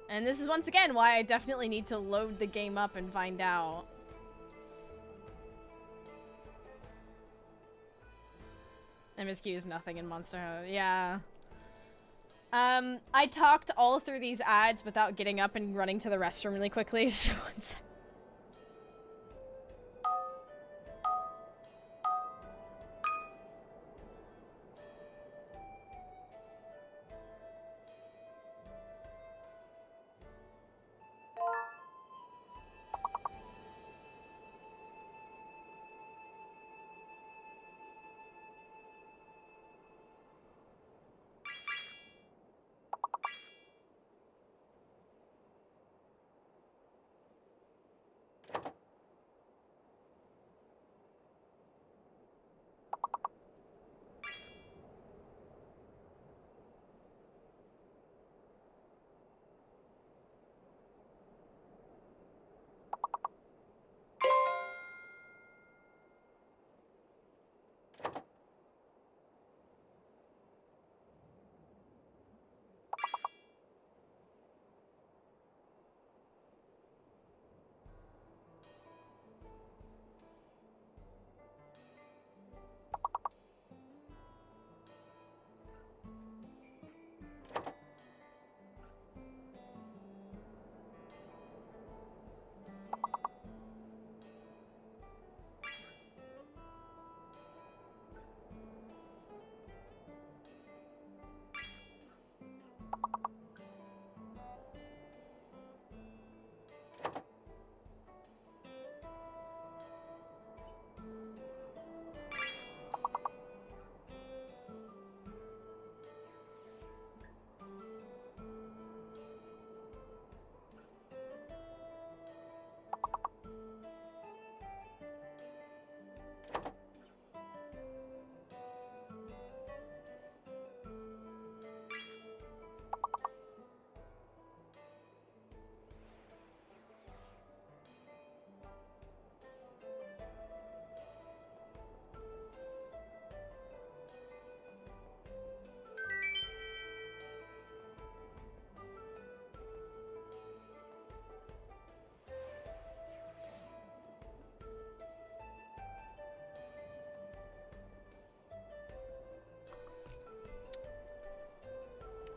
And this is once again why I definitely need to load the game up and find out. MSQ is nothing in Monster Hunter. Yeah. I talked all through these ads without getting up and running to the restroom really quickly, so one sec.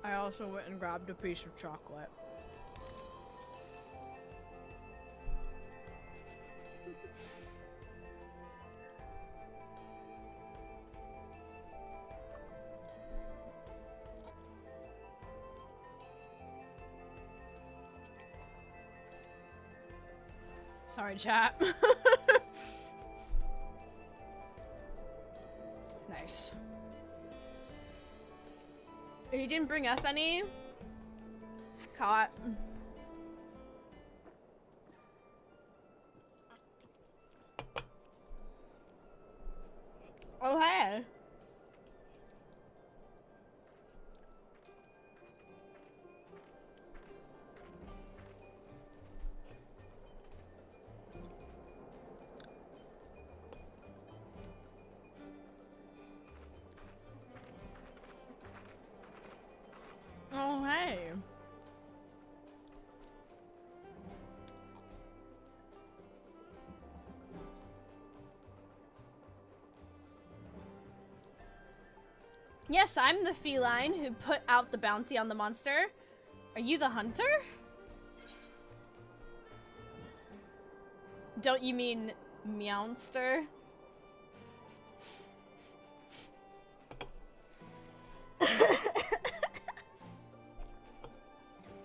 I also went and grabbed a piece of chocolate. Sorry, chat. Nice. You didn't bring us any? Caught. Oh, hey. Oh, hey. Yes, I'm the feline who put out the bounty on the monster. Are you the hunter? Don't you mean Meowster?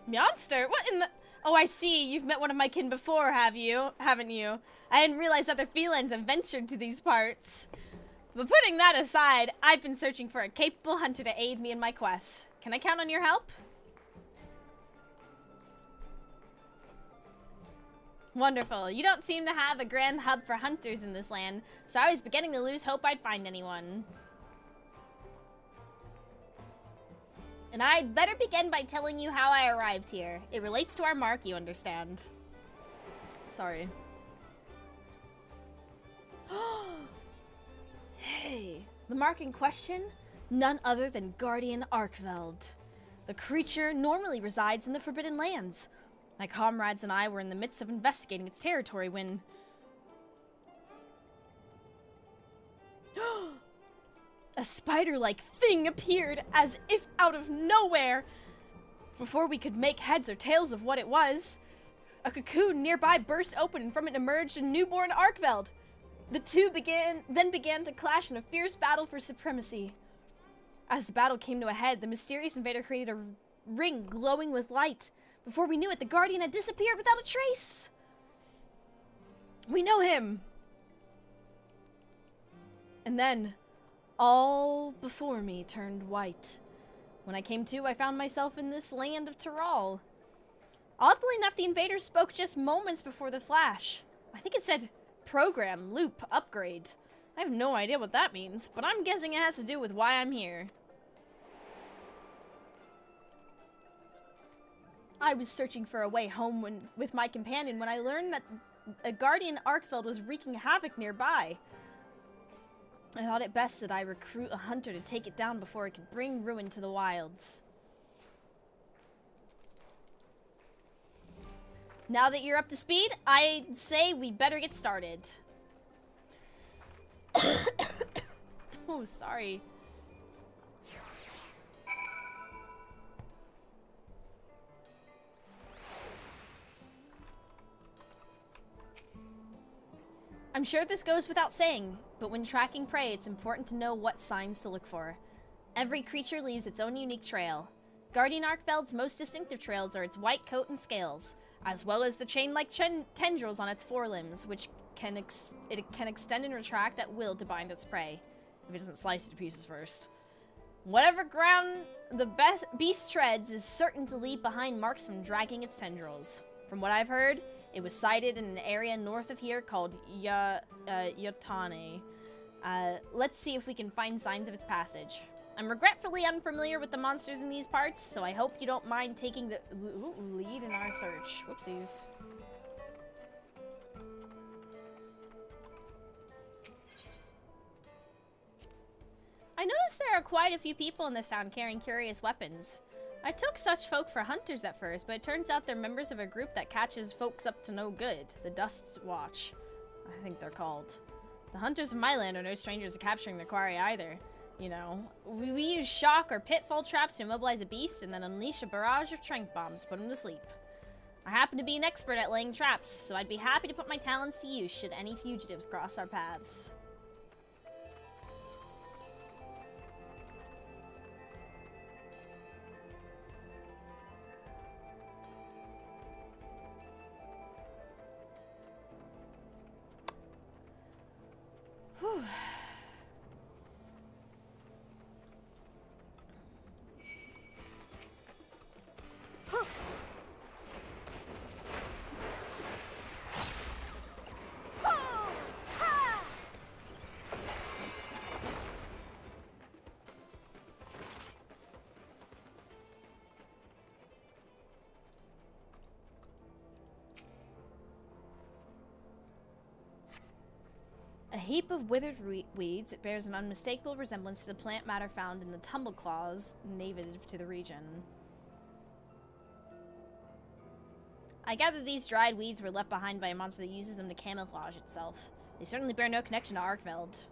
Meowster? What in the... Oh, I see. You've met one of my kin before, have you? Haven't you? I didn't realize other felines have ventured to these parts. But putting that aside, I've been searching for a capable hunter to aid me in my quest. Can I count on your help? Wonderful. You don't seem to have a grand hub for hunters in this land, so I was beginning to lose hope I'd find anyone. And I'd better begin by telling you how I arrived here. It relates to our mark, you understand. Sorry. Hey, the mark in question? none other than Guardian Arkveld. The creature normally resides in the Forbidden Lands. My comrades and I were in the midst of investigating its territory when... a spider-like thing appeared as if out of nowhere. Before we could make heads or tails of what it was, a cocoon nearby burst open and from it emerged a newborn Arkveld. The two then began to clash in a fierce battle for supremacy. As the battle came to a head, the mysterious invader created a ring glowing with light. Before we knew it, the Guardian had disappeared without a trace. We know him. And then, all before me turned white. When I came to, I found myself in this land of Tyrol. Oddly enough, the invader spoke just moments before the flash. I think it said, program, loop, upgrade. I have no idea what that means, but I'm guessing it has to do with why I'm here. I was searching for a way home with my companion when I learned that a Guardian Arkveld was wreaking havoc nearby. I thought it best that I recruit a hunter to take it down before it could bring ruin to the wilds. Now that you're up to speed, I'd say we better get started. Oh, sorry. I'm sure this goes without saying, but when tracking prey, it's important to know what signs to look for. Every creature leaves its own unique trail. Guardian Arkveld's most distinctive trails are its white coat and scales, as well as the chain-like tendrils on its forelimbs, which can extend and retract at will to bind its prey, if it doesn't slice it to pieces first. Whatever ground the beast treads is certain to leave behind marks from dragging its tendrils. From what I've heard, it was sighted in an area north of here called Yotane. Let's see if we can find signs of its passage. I'm regretfully unfamiliar with the monsters in these parts, so I hope you don't mind taking the lead in our search. Whoopsies. I noticed there are quite a few people in this town carrying curious weapons. I took such folk for hunters at first, but it turns out they're members of a group that catches folks up to no good. The Dust Watch, I think they're called. The hunters of my land are no strangers to capturing the quarry either. You know, we use shock or pitfall traps to immobilize a beast and then unleash a barrage of trank bombs to put him to sleep. I happen to be an expert at laying traps, so I'd be happy to put my talents to use should any fugitives cross our paths. Whew. A heap of withered weeds, it bears an unmistakable resemblance to the plant matter found in the tumbleclaws native to the region. I gather these dried weeds were left behind by a monster that uses them to camouflage itself. They certainly bear no connection to Arkveld.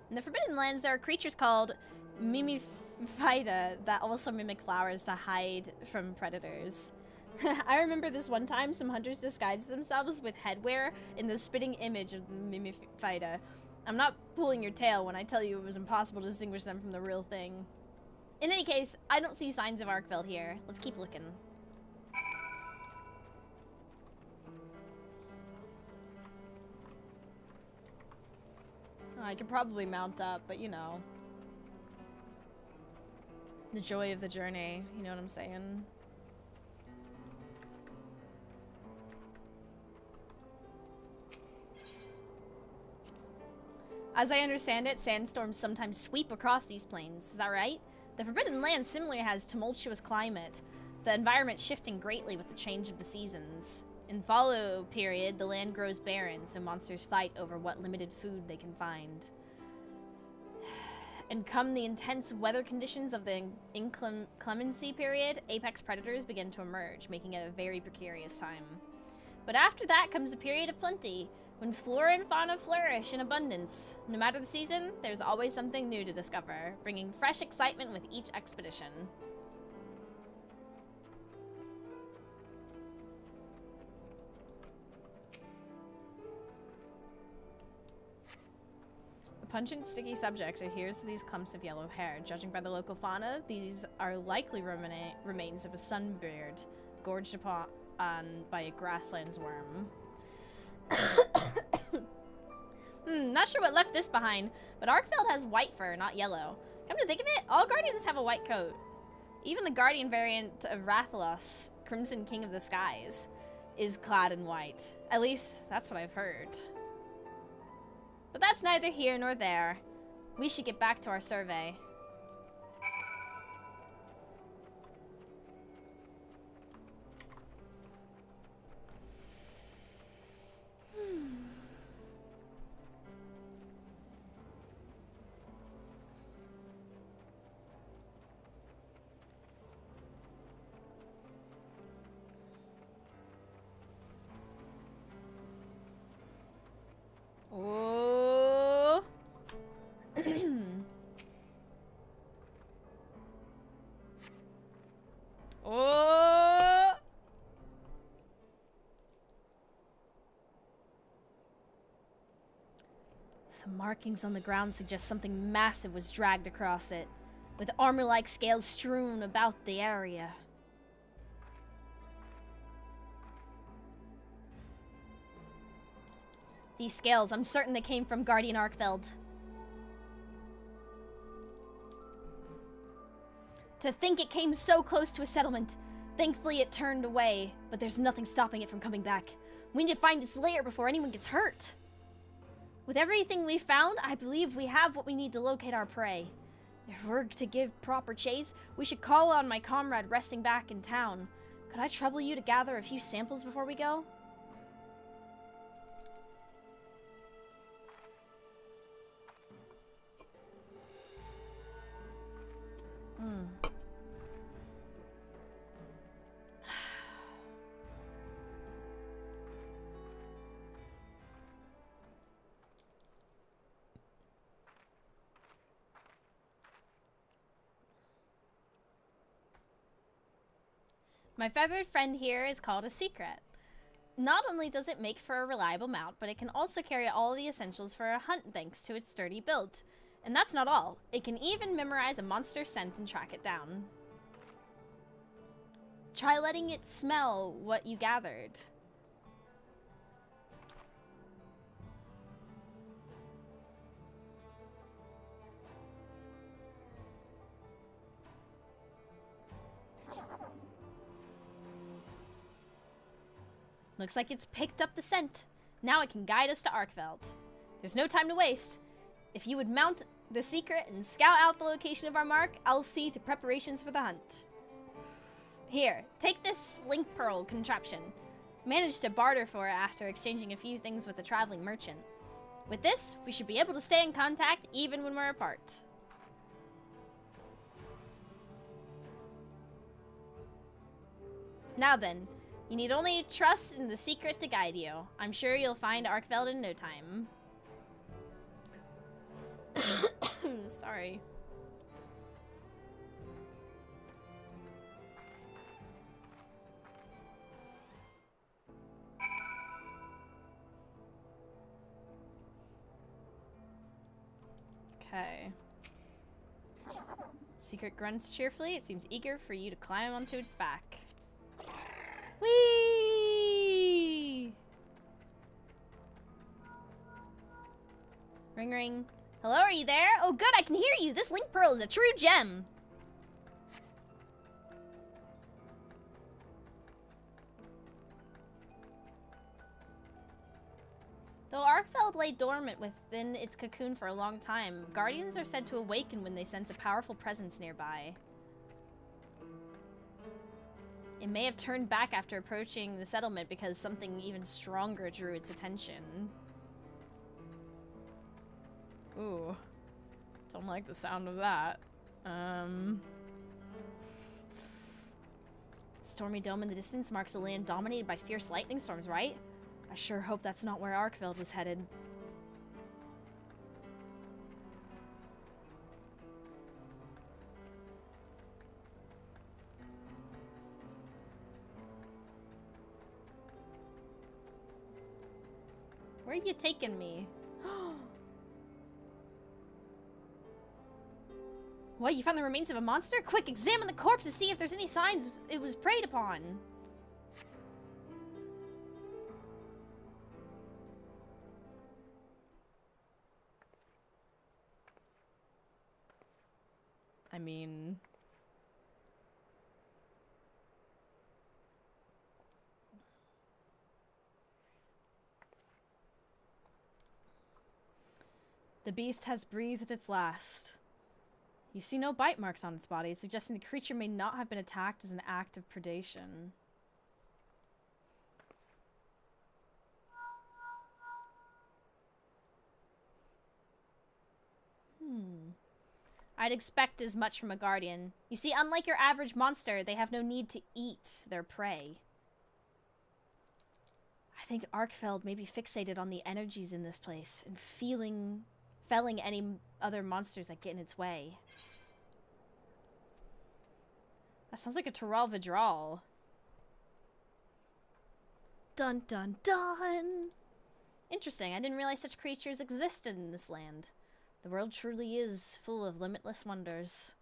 In the Forbidden Lands, there are creatures called Mimiphyta that also mimic flowers to hide from predators. I remember this one time some hunters disguised themselves with headwear in the spitting image of the Mimiphyta. I'm not pulling your tail when I tell you it was impossible to distinguish them from the real thing. In any case, I don't see signs of Arkveld here. Let's keep looking. I could probably mount up, but you know. The joy of the journey, you know what I'm saying? As I understand it, sandstorms sometimes sweep across these plains. Is that right? The Forbidden Land similarly has tumultuous climate, the environment shifting greatly with the change of the seasons. In fallow period, the land grows barren, so monsters fight over what limited food they can find. And come the intense weather conditions of the inclemency period, apex predators begin to emerge, making it a very precarious time. But after that comes a period of plenty, when flora and fauna flourish in abundance. No matter the season, there's always something new to discover, bringing fresh excitement with each expedition. A pungent, sticky subject adheres to these clumps of yellow hair. Judging by the local fauna, these are likely remains of a sunbeard, gorged upon by a grasslands worm. Not sure what left this behind, but Arkfeld has white fur, not yellow. Come to think of it, all Guardians have a white coat. Even the Guardian variant of Rathalos, Crimson King of the Skies, is clad in white. At least, that's what I've heard. But that's neither here nor there. We should get back to our survey. Oh. Oh. The markings on the ground suggest something massive was dragged across it, with armor-like scales strewn about the area. These scales, I'm certain they came from Guardian Arkfeld. To think it came so close to a settlement. Thankfully it turned away, but there's nothing stopping it from coming back. We need to find its lair before anyone gets hurt. With everything we found, I believe we have what we need to locate our prey. If we're to give proper chase, we should call on my comrade resting back in town. Could I trouble you to gather a few samples before we go? My feathered friend here is called a secret. Not only does it make for a reliable mount, but it can also carry all the essentials for a hunt thanks to its sturdy build. And that's not all. It can even memorize a monster's scent and track it down. Try letting it smell what you gathered. Looks like it's picked up the scent. Now it can guide us to Arkfeld. There's no time to waste. If you would mount the secret and scout out the location of our mark, I'll see to preparations for the hunt. Here, take this link pearl contraption. Managed to barter for it after exchanging a few things with a traveling merchant. With this, we should be able to stay in contact even when we're apart. Now then, you need only trust in the secret to guide you. I'm sure you'll find Arkfeld in no time. Sorry. Okay. Secret grunts cheerfully. It seems eager for you to climb onto its back. Whee! Ring ring. Hello, are you there? Oh good, I can hear you. This link pearl is a true gem. Though Arkfeld lay dormant within its cocoon for a long time, guardians are said to awaken when they sense a powerful presence nearby. It may have turned back after approaching the settlement because something even stronger drew its attention. Ooh. Don't like the sound of that. Stormy Dome in the distance marks a land dominated by fierce lightning storms, right? I sure hope that's not where Arkfeld was headed. Where are you taking me? What, you found the remains of a monster? Quick, examine the corpse to see if there's any signs it was preyed upon. I mean... The beast has breathed its last. You see no bite marks on its body, suggesting the creature may not have been attacked as an act of predation. I'd expect as much from a guardian. You see, unlike your average monster, they have no need to eat their prey. I think Arkfeld may be fixated on the energies in this place and felling any other monsters that get in its way. That sounds like a Terral Vidral. Dun dun dun! Interesting, I didn't realize such creatures existed in this land. The world truly is full of limitless wonders.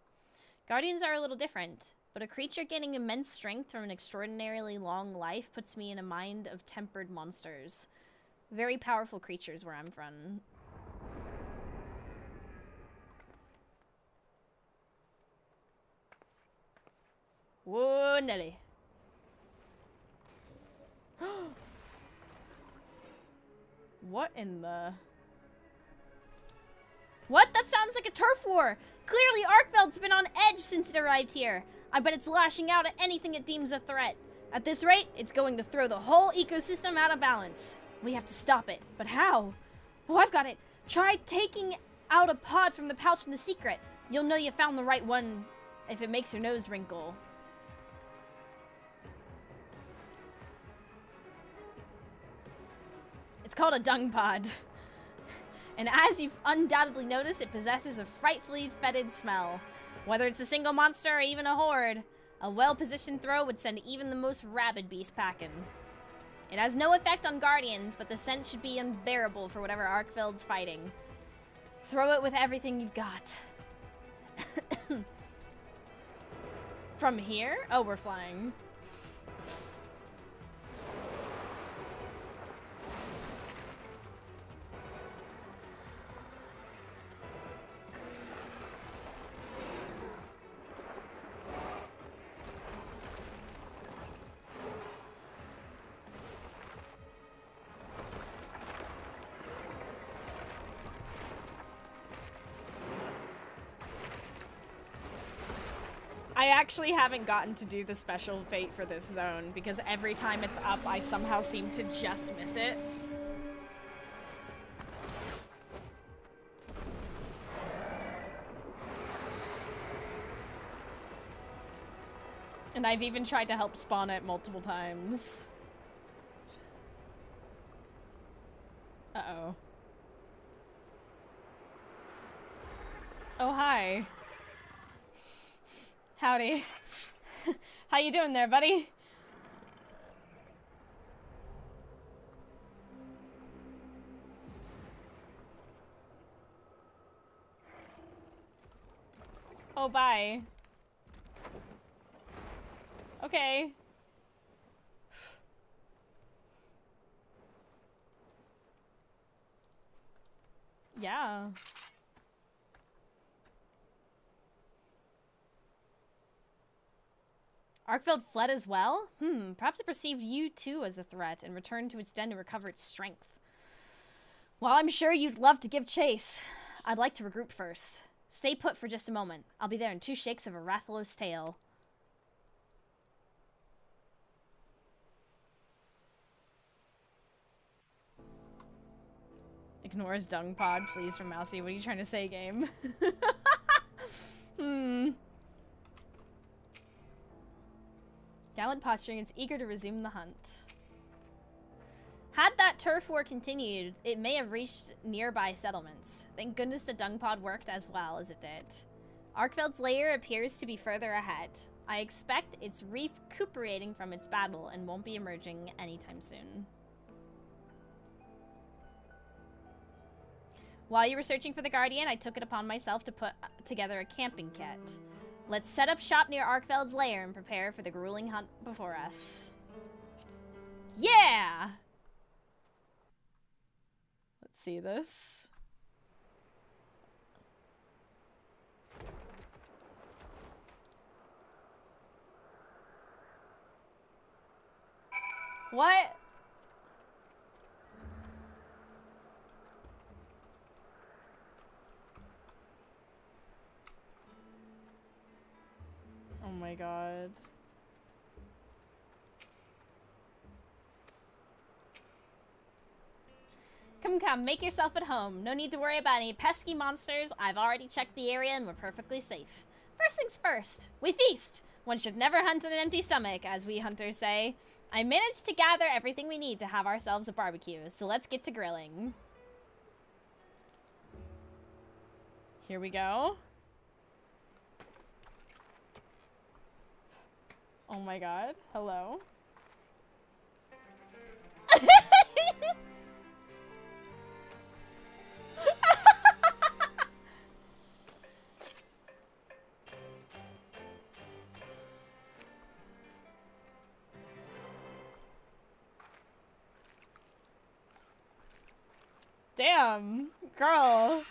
Guardians are a little different, but a creature gaining immense strength from an extraordinarily long life puts me in a mind of tempered monsters. Very powerful creatures where I'm from. Whoa, Nelly. What in the... What? That sounds like a turf war! Clearly Arkfeld's been on edge since it arrived here. I bet it's lashing out at anything it deems a threat. At this rate, it's going to throw the whole ecosystem out of balance. We have to stop it. But how? Oh, I've got it. Try taking out a pod from the pouch in the secret. You'll know you found the right one if it makes your nose wrinkle. It's called a dung pod. And as you've undoubtedly noticed, it possesses a frightfully fetid smell. Whether it's a single monster or even a horde, a well-positioned throw would send even the most rabid beast packing. It has no effect on guardians, but the scent should be unbearable for whatever Arkfeld's fighting. Throw it with everything you've got. From here? Oh, we're flying. I actually haven't gotten to do the special fate for this zone because every time it's up, I somehow seem to just miss it. And I've even tried to help spawn it multiple times. Uh-oh. Oh, hi. Howdy. How you doing there, buddy? Oh, bye. Okay. Yeah. Arkfeld fled as well? Perhaps it perceived you too as a threat and returned to its den to recover its strength. Well, I'm sure you'd love to give chase. I'd like to regroup first. Stay put for just a moment. I'll be there in 2 shakes of a Rathalos tail. Ignores dung pod, flees from Mousy. What are you trying to say, game? Gallant posturing is eager to resume the hunt. Had that turf war continued, it may have reached nearby settlements. Thank goodness the dung pod worked as well as it did. Arkveld's lair appears to be further ahead. I expect it's recuperating from its battle and won't be emerging anytime soon. While you were searching for the Guardian, I took it upon myself to put together a camping kit. Let's set up shop near Arkveld's lair and prepare for the grueling hunt before us. Yeah! Let's see this. What? Oh my god. Come, make yourself at home. No need to worry about any pesky monsters. I've already checked the area and we're perfectly safe. First things first, we feast. One should never hunt on an empty stomach, as we hunters say. I managed to gather everything we need to have ourselves a barbecue, so let's get to grilling. Here we go. Oh my god, hello. Damn, girl.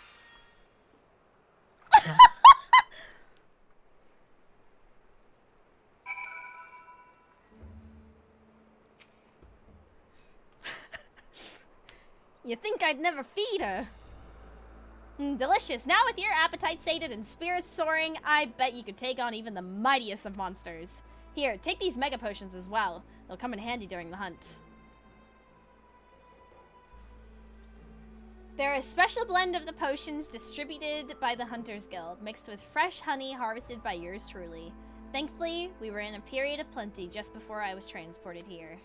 You think I'd never feed her? Delicious. Now with your appetite sated and spirits soaring, I bet you could take on even the mightiest of monsters. Here, take these mega potions as well. They'll come in handy during the hunt. They're a special blend of the potions distributed by the Hunters Guild, mixed with fresh honey harvested by yours truly. Thankfully, we were in a period of plenty just before I was transported here.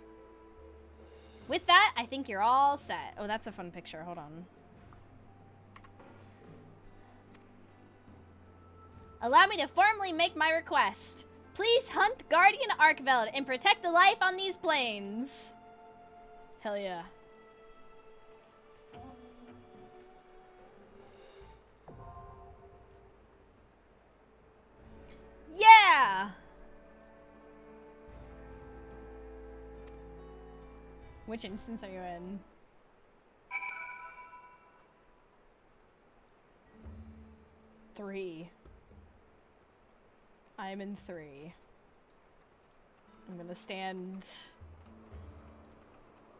With that, I think you're all set. Oh, that's a fun picture. Hold on. Allow me to formally make my request. Please hunt Guardian Arkveld and protect the life on these plains. Hell yeah. Yeah! Which instance are you in? Three. I'm in 3. I'm gonna stand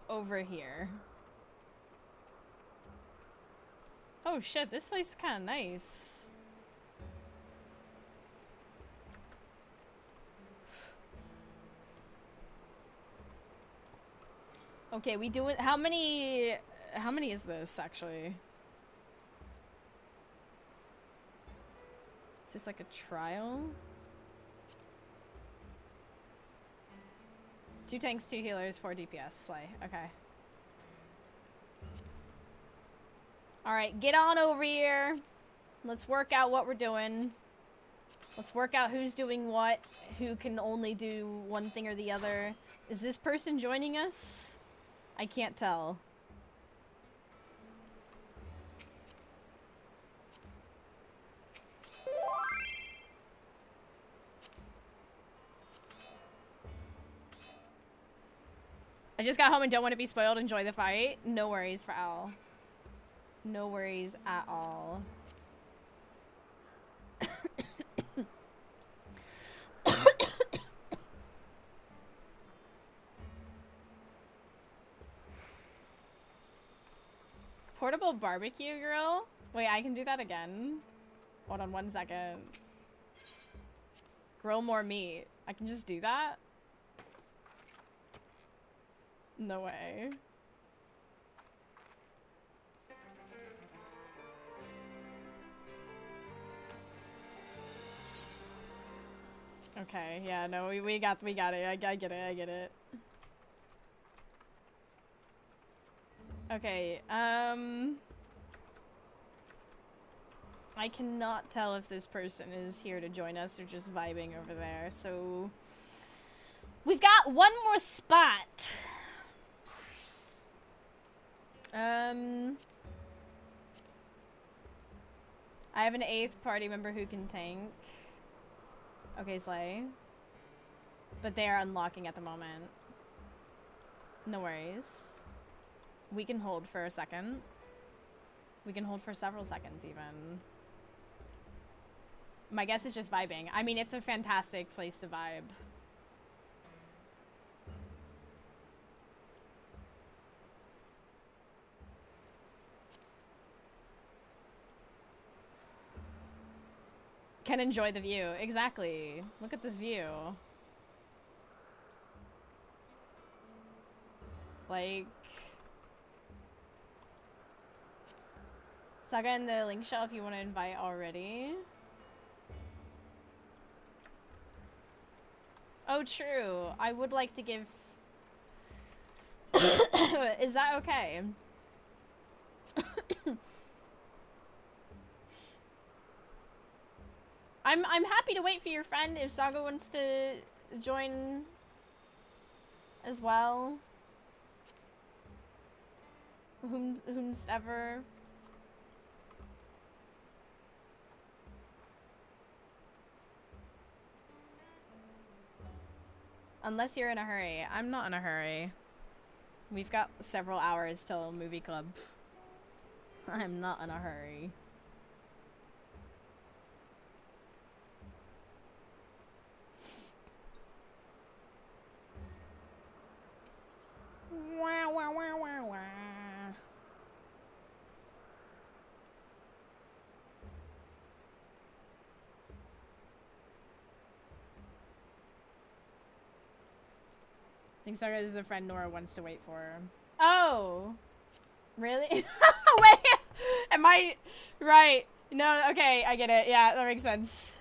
over here. Oh shit, this place is kinda nice. Okay, we do it. How many is this actually? Is this like a trial? 2 tanks, 2 healers, 4 DPS. Slay. Okay. Alright, get on over here. Let's work out what we're doing. Let's work out who's doing what, who can only do one thing or the other. Is this person joining us? I can't tell. I just got home and don't want to be spoiled. Enjoy the fight. No worries, Fowl. No worries at all. Portable barbecue grill? Wait, I can do that again. Hold on 1 second. Grill more meat. I can just do that? No way. Okay, yeah, no, we got it. I get it, I get it. Okay, I cannot tell if this person is here to join us or just vibing over there, so... We've got one more spot! I have an 8th party member who can tank. Okay, Slay. But they are unlocking at the moment. No worries. We can hold for a second. We can hold for several seconds, even. My guess is just vibing. I mean, it's a fantastic place to vibe. Can enjoy the view. Exactly. Look at this view. Like... Saga in the link shell if you want to invite already. Oh, true. I would like to give... Is that okay? I'm happy to wait for your friend if Saga wants to join as well. Whomstever. Unless you're in a hurry. I'm not in a hurry. We've got several hours till movie club. I'm not in a hurry. Wah, wah, wah, wah, wah. I think Saga is a friend Nora wants to wait for. Oh! Really? Wait! Am I... Right. No, okay, I get it. Yeah, that makes sense.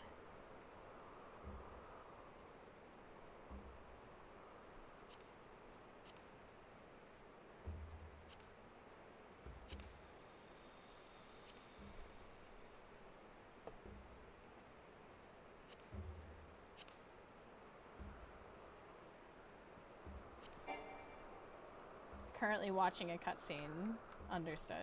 Currently watching a cutscene. Understood.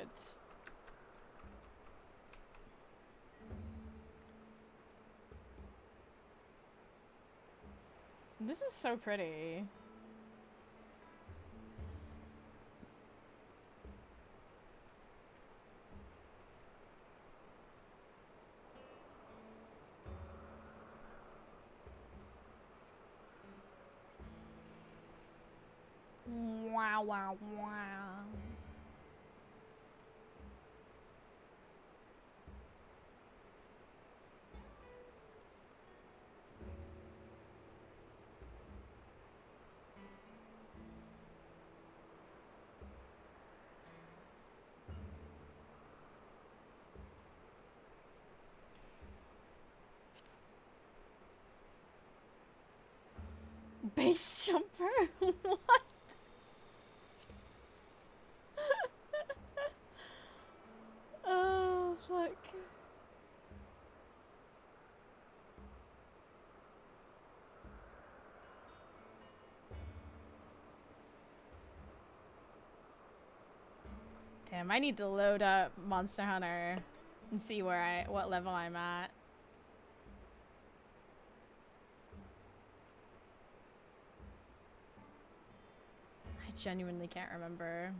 This is so pretty. Wow, wow, wow. Base jumper? What? Oh, fuck. Damn, I need to load up Monster Hunter and see what level I'm at. I genuinely can't remember.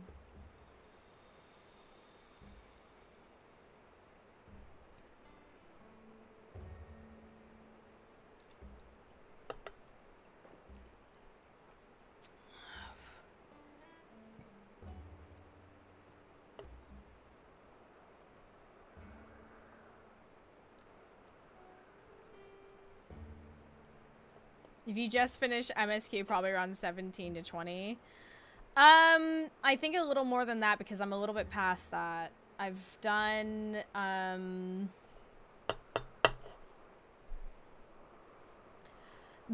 If you just finished MSQ, probably around 17 to 20. I think a little more than that because I'm a little bit past that. I've done,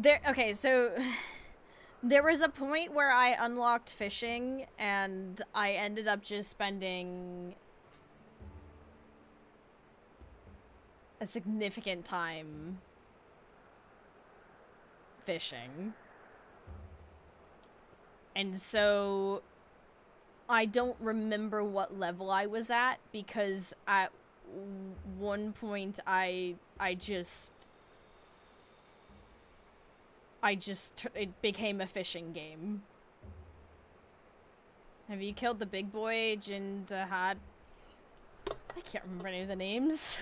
Okay, so there was a point where I unlocked fishing and I ended up just spending a significant time fishing. And so I don't remember what level I was at because at one point it became a fishing game. Have you killed the big boy, Jindahad? I can't remember any of the names.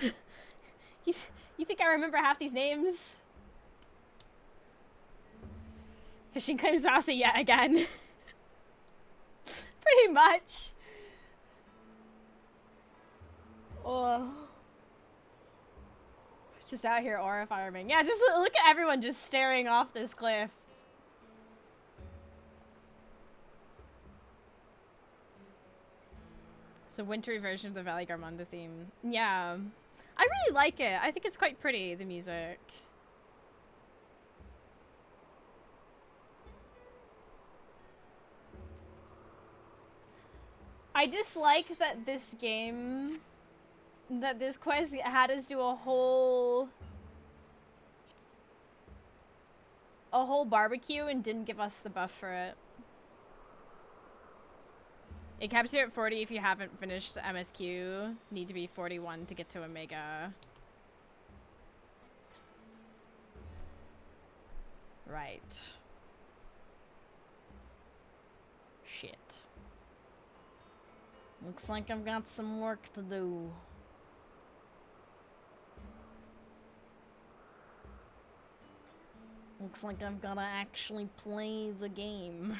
You think I remember half these names? Fishing claims Rossi yet again. Pretty much. Oh. Just out here aura farming. Yeah, just look at everyone just staring off this cliff. It's a wintry version of the Valley Garmonda theme. Yeah. I really like it. I think it's quite pretty, the music. I dislike that this game, that this quest had us do a whole barbecue and didn't give us the buff for it. It caps you at 40 if you haven't finished MSQ. Need to be 41 to get to Omega. Right. Shit. Looks like I've got some work to do. Looks like I've gotta actually play the game.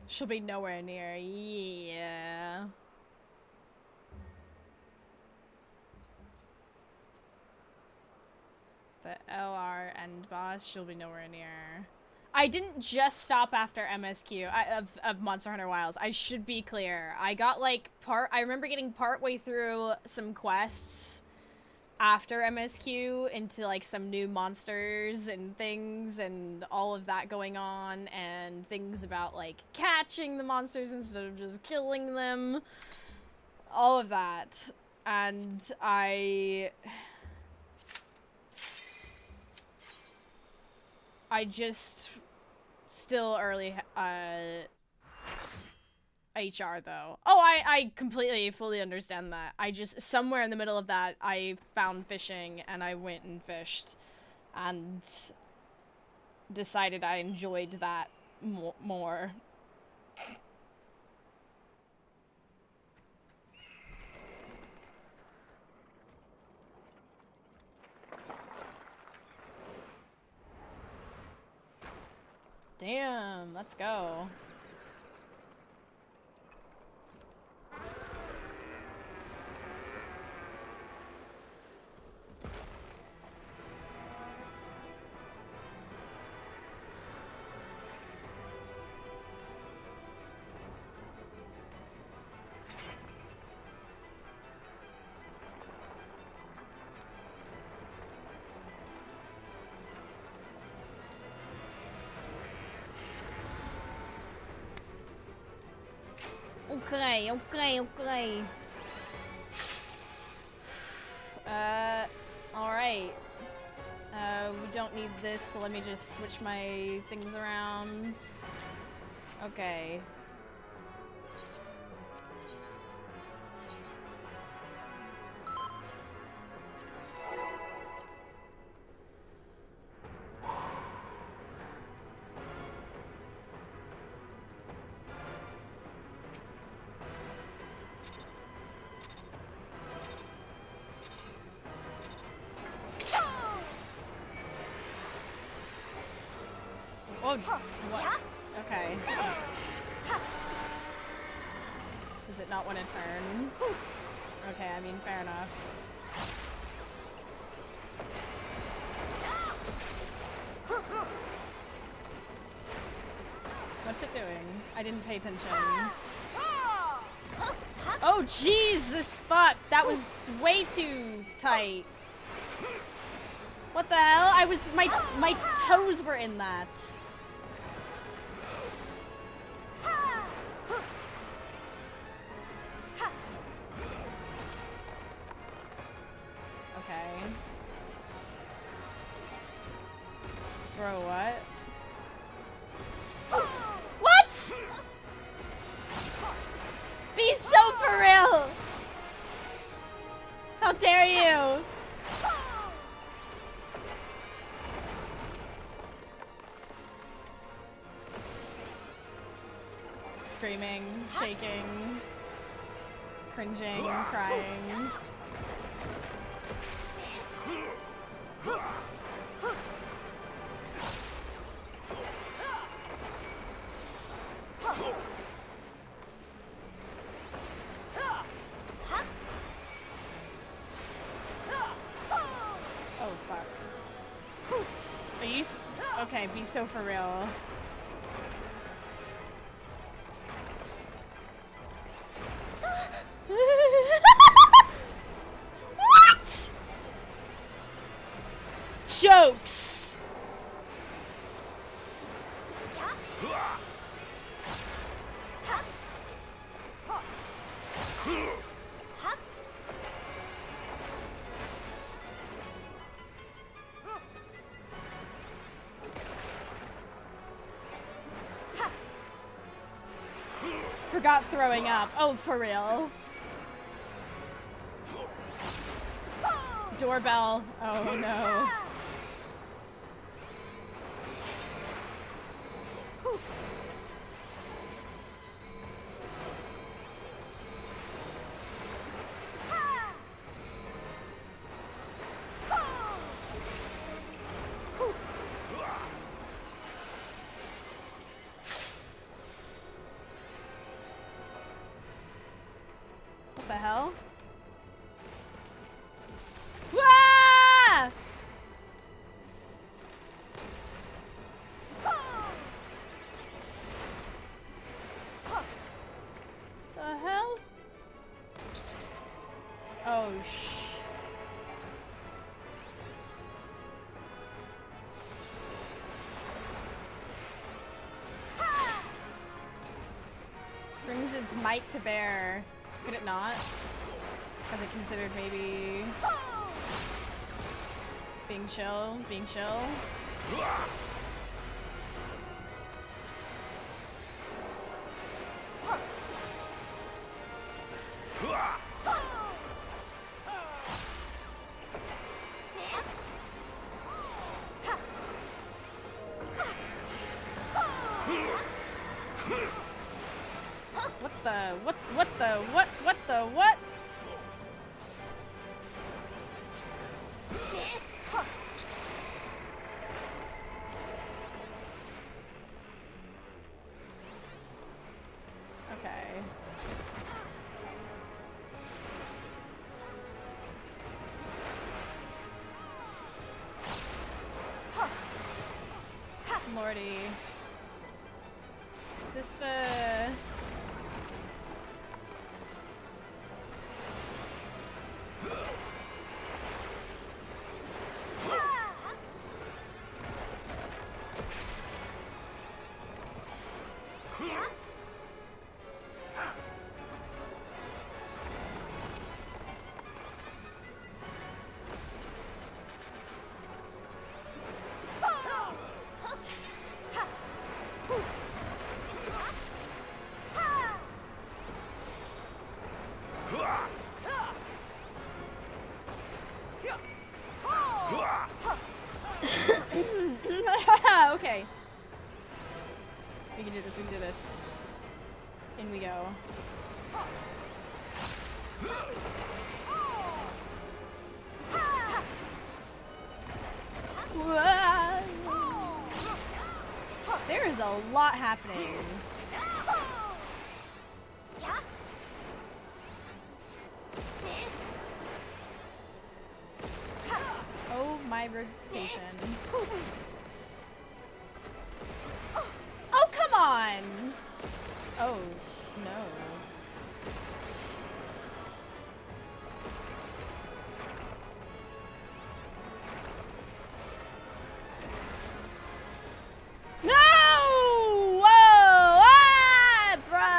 She'll be nowhere near. Yeah. The LR end boss, she'll be nowhere near. I didn't just stop after MSQ of Monster Hunter Wilds. I should be clear. I got like I remember getting partway through some quests after MSQ into like some new monsters and things and all of that going on and things about like catching the monsters instead of just killing them. All of that. And I just still early HR though. Oh, I completely, fully understand that. I just, somewhere in the middle of that, I found fishing and I went and fished and decided I enjoyed that more. Damn, let's go. Okay. Alright. We don't need this, so let me just switch my things around. Okay. Whoa, what? Okay. Does it not want to turn? Okay, I mean, fair enough. What's it doing? I didn't pay attention. Oh, Jesus, fuck! That was way too tight. What the hell? My toes were in that. Okay. Bro, what? What? Be so for real! How dare you? Screaming, shaking, cringing, crying. Oh, fuck. Are you okay, be so for real. What? Jokes. Forgot throwing up. Oh, for real. Doorbell. Oh no. What the hell? Wah! The hell? Oh brings its might to bear. Could it not? Has it considered maybe being chill? Being chill? What the what? Okay. Lordy. Is this the... Okay. We can do this, we can do this. In we go. There is a lot happening. Oh, my rotation. Oh, come on! Oh, no. No! Whoa! Ah! Bruh!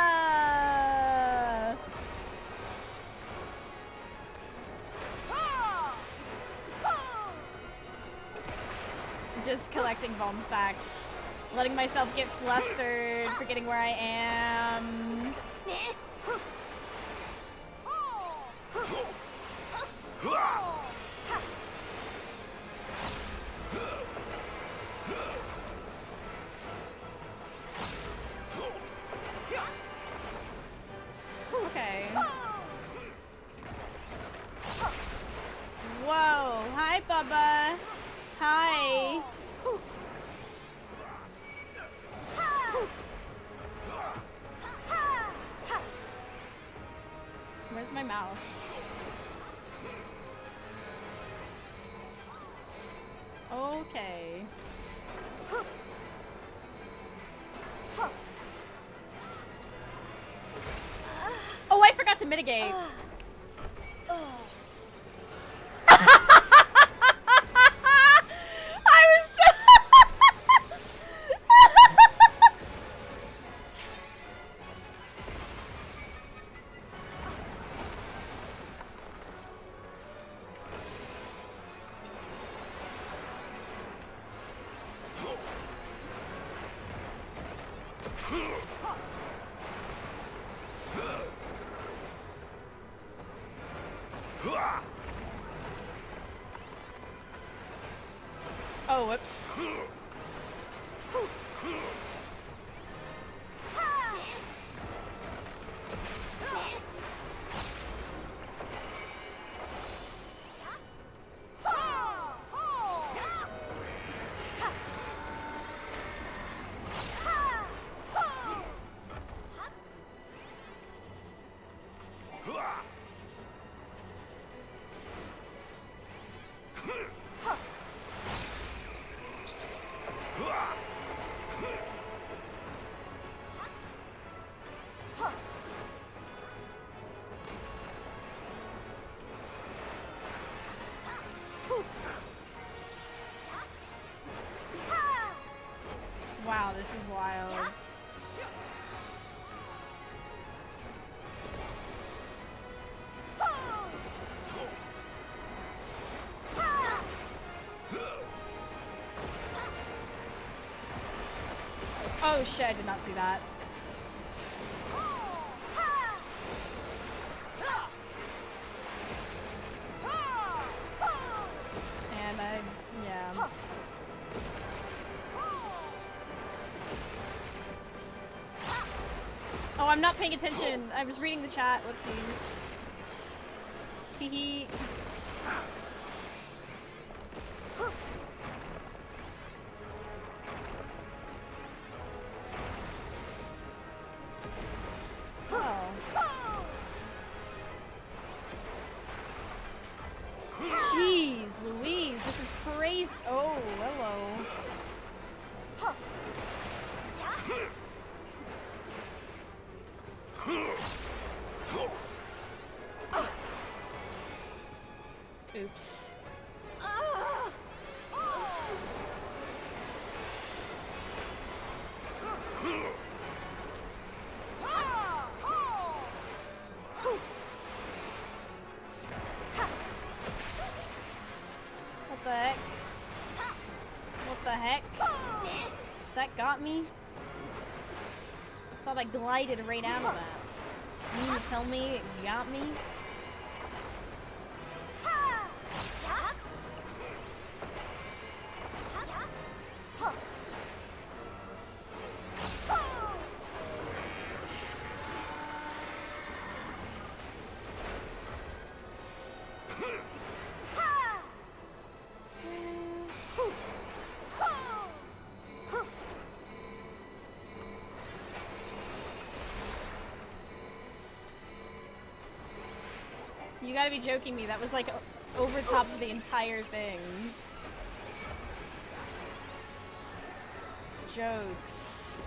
Just collecting bomb stacks. Letting myself get flustered, forgetting where I am. Okay. Whoa. Hi, Bubba. Hi. Where's my mouse? Okay. Oh, I forgot to mitigate. I was so Oh, whoops. Wow, this is wild. Oh shit, I did not see that. And yeah. Oh, I'm not paying attention. I was reading the chat. Whoopsies. Teehee. Jeez Louise, this is crazy. Oh, hello. Oops. What the heck? What the heck? That got me? Thought I glided right out of that. You mean to tell me it got me? gotta be joking me. That was like over top of the entire thing. Jokes.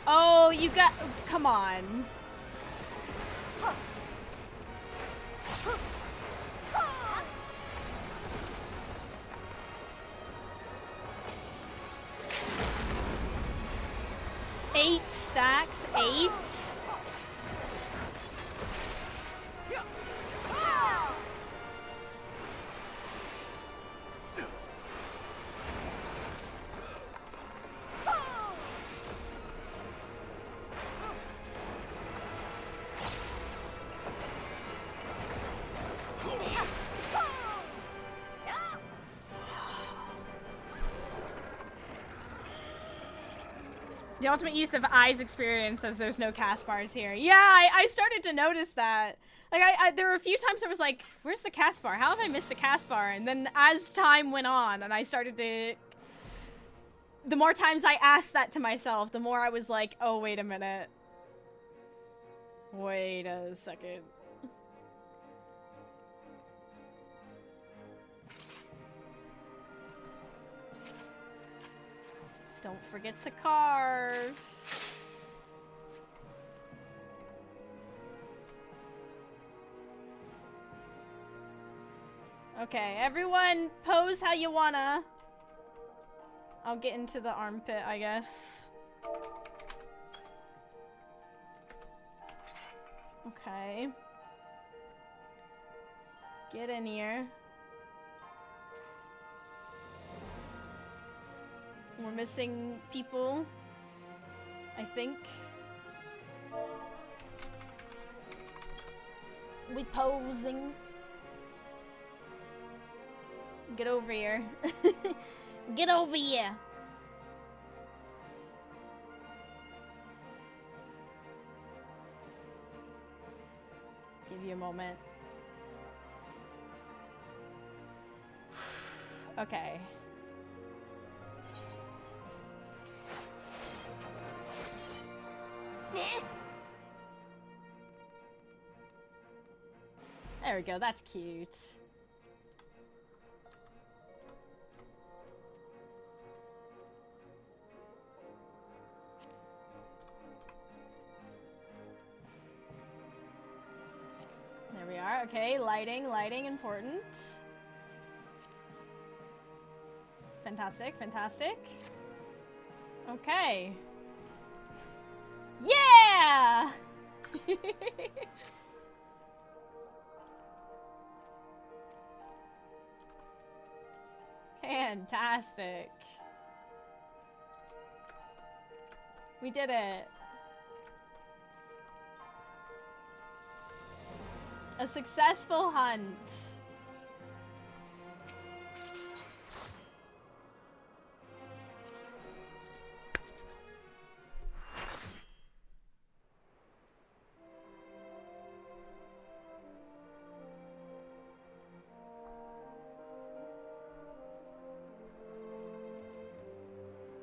Oh, you got... Come on. Eight stacks, 8. The ultimate use of eyes experience as there's no cast bars here. Yeah, I started to notice that. Like, there were a few times I was like, where's the cast bar? How have I missed the cast bar? And then as time went on and I started to... The more times I asked that to myself, the more I was like, oh, wait a minute. Wait a second. Don't forget to carve. Okay, everyone pose how you wanna. I'll get into the armpit, I guess. Okay. Get in here. We're missing people, I think. We posing. Get over here. Get over here. Give you a moment. Okay. There we go, that's cute. There we are, okay, lighting, important. Fantastic, fantastic. Okay. Yeah! Fantastic. We did it. A successful hunt.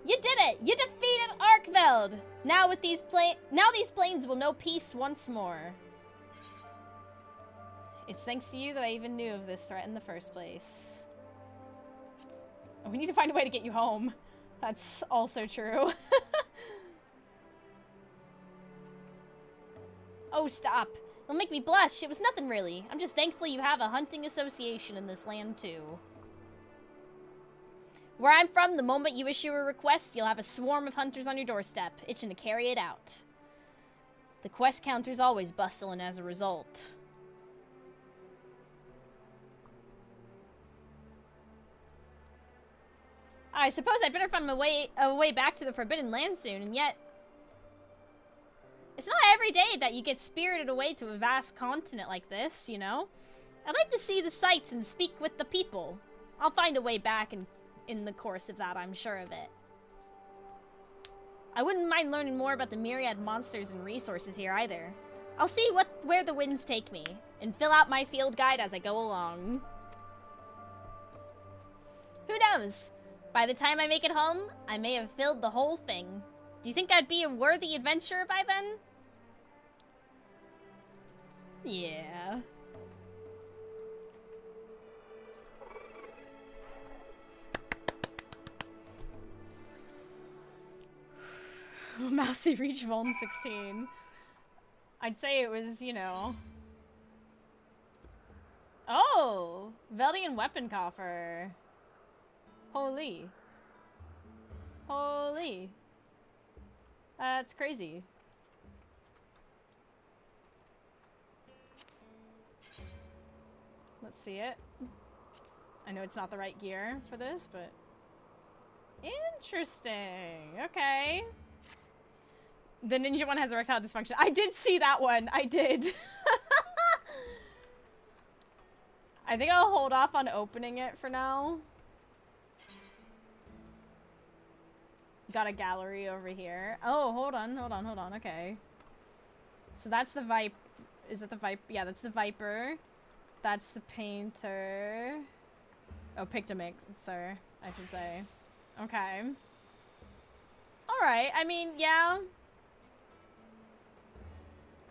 You did it! You defeated Arkveld! Now these planes will know peace once more. It's thanks to you that I even knew of this threat in the first place. Oh, we need to find a way to get you home. That's also true. Oh, stop. It'll make me blush. It was nothing really. I'm just thankful you have a hunting association in this land too. Where I'm from, the moment you issue a request, you'll have a swarm of hunters on your doorstep, itching to carry it out. The quest counter's always bustling as a result. I suppose I'd better find a way back to the Forbidden Land soon, and yet... It's not every day that you get spirited away to a vast continent like this, you know? I'd like to see the sights and speak with the people. I'll find a way back and in the course of that, I'm sure of it. I wouldn't mind learning more about the myriad monsters and resources here either. I'll see where the winds take me, and fill out my field guide as I go along. Who knows? By the time I make it home, I may have filled the whole thing. Do you think I'd be a worthy adventurer by then? Yeah. Mousy reached Vuln 16. I'd say it was, you know... Oh! Velian weapon coffer. Holy. Holy. That's crazy. Let's see it. I know it's not the right gear for this, but... Interesting. Okay. The ninja one has erectile dysfunction. I did see that one. I did. I think I'll hold off on opening it for now. Got a gallery over here. Oh, hold on. Okay. So that's the Viper. Is that the Viper? Yeah, that's the Viper. That's the Painter. Oh, Pictomixer, I should say. Okay. Alright, I mean, yeah.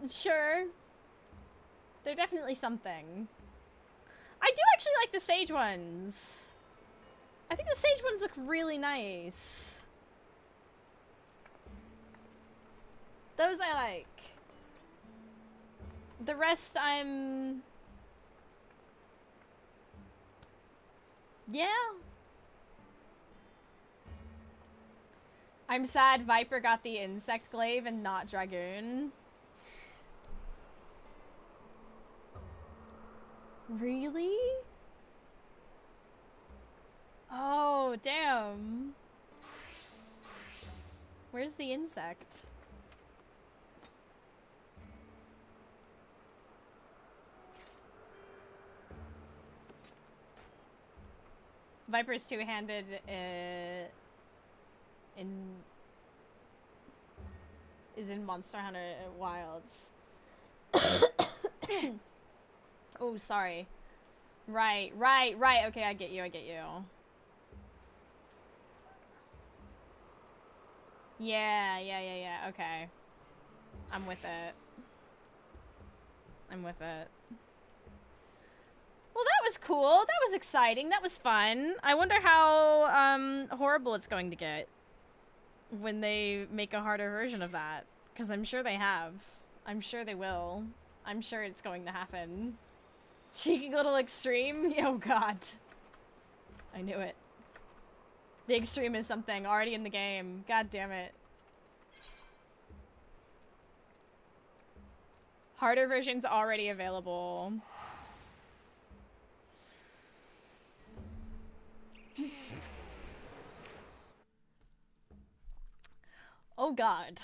Sure. They're definitely something. I do actually like the Sage ones. I think the Sage ones look really nice. Those I like. The rest I'm... Yeah. I'm sad Viper got the insect glaive and not Dragoon. Really? Oh, damn. Where's the insect? Viper's two-handed is in Monster Hunter Wilds. Oh, sorry. Right. Okay, I get you. Yeah. Okay. I'm with it. Well, that was cool. That was exciting. That was fun. I wonder how horrible it's going to get when they make a harder version of that. Because I'm sure they have. I'm sure they will. I'm sure it's going to happen. Cheeky little extreme? Oh god. I knew it. The extreme is something already in the game. God damn it. Harder versions already available. Oh god.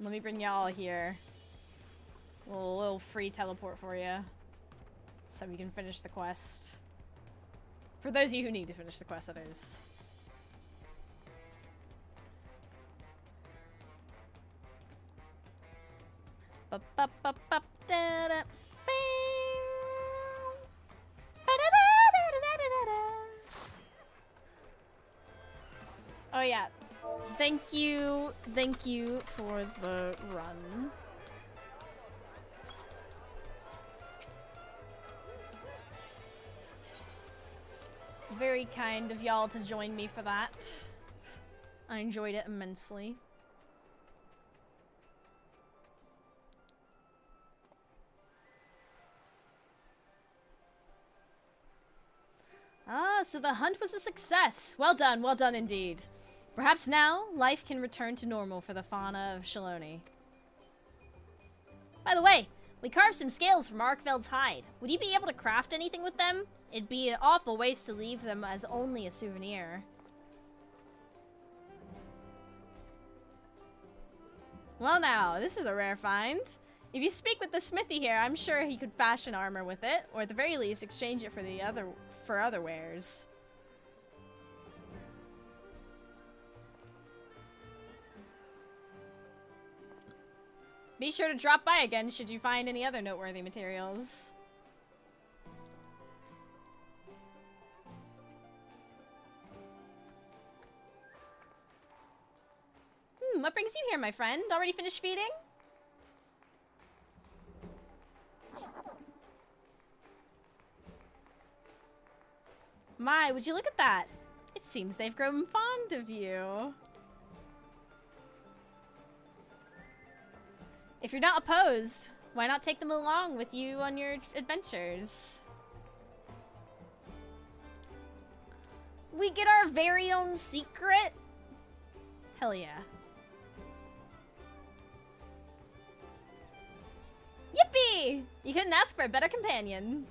Let me bring y'all here. A little free teleport for you. So we can finish the quest. For those of you who need to finish the quest, that is. Oh yeah. Thank you for the run. Very kind of y'all to join me for that. I enjoyed it immensely. Ah, so the hunt was a success. Well done indeed. Perhaps now, life can return to normal for the fauna of Shaloni. By the way, we carved some scales from Arkveld's hide. Would you be able to craft anything with them? It'd be an awful waste to leave them as only a souvenir. Well now, this is a rare find. If you speak with the smithy here, I'm sure he could fashion armor with it, or at the very least exchange it for other wares. Be sure to drop by again should you find any other noteworthy materials. What brings you here, my friend? Already finished feeding? My, would you look at that? It seems they've grown fond of you. If you're not opposed, why not take them along with you on your adventures? We get our very own secret? Hell yeah. Yippee! You couldn't ask for a better companion.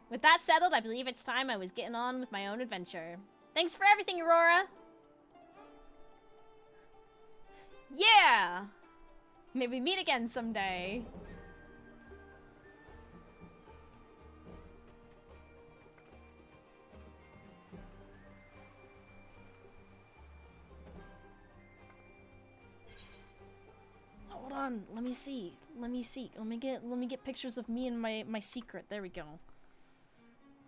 With that settled, I believe it's time I was getting on with my own adventure. Thanks for everything, Aurora! Yeah! Maybe meet again someday. Hold on, let me see. Let me get pictures of me and my secret. There we go.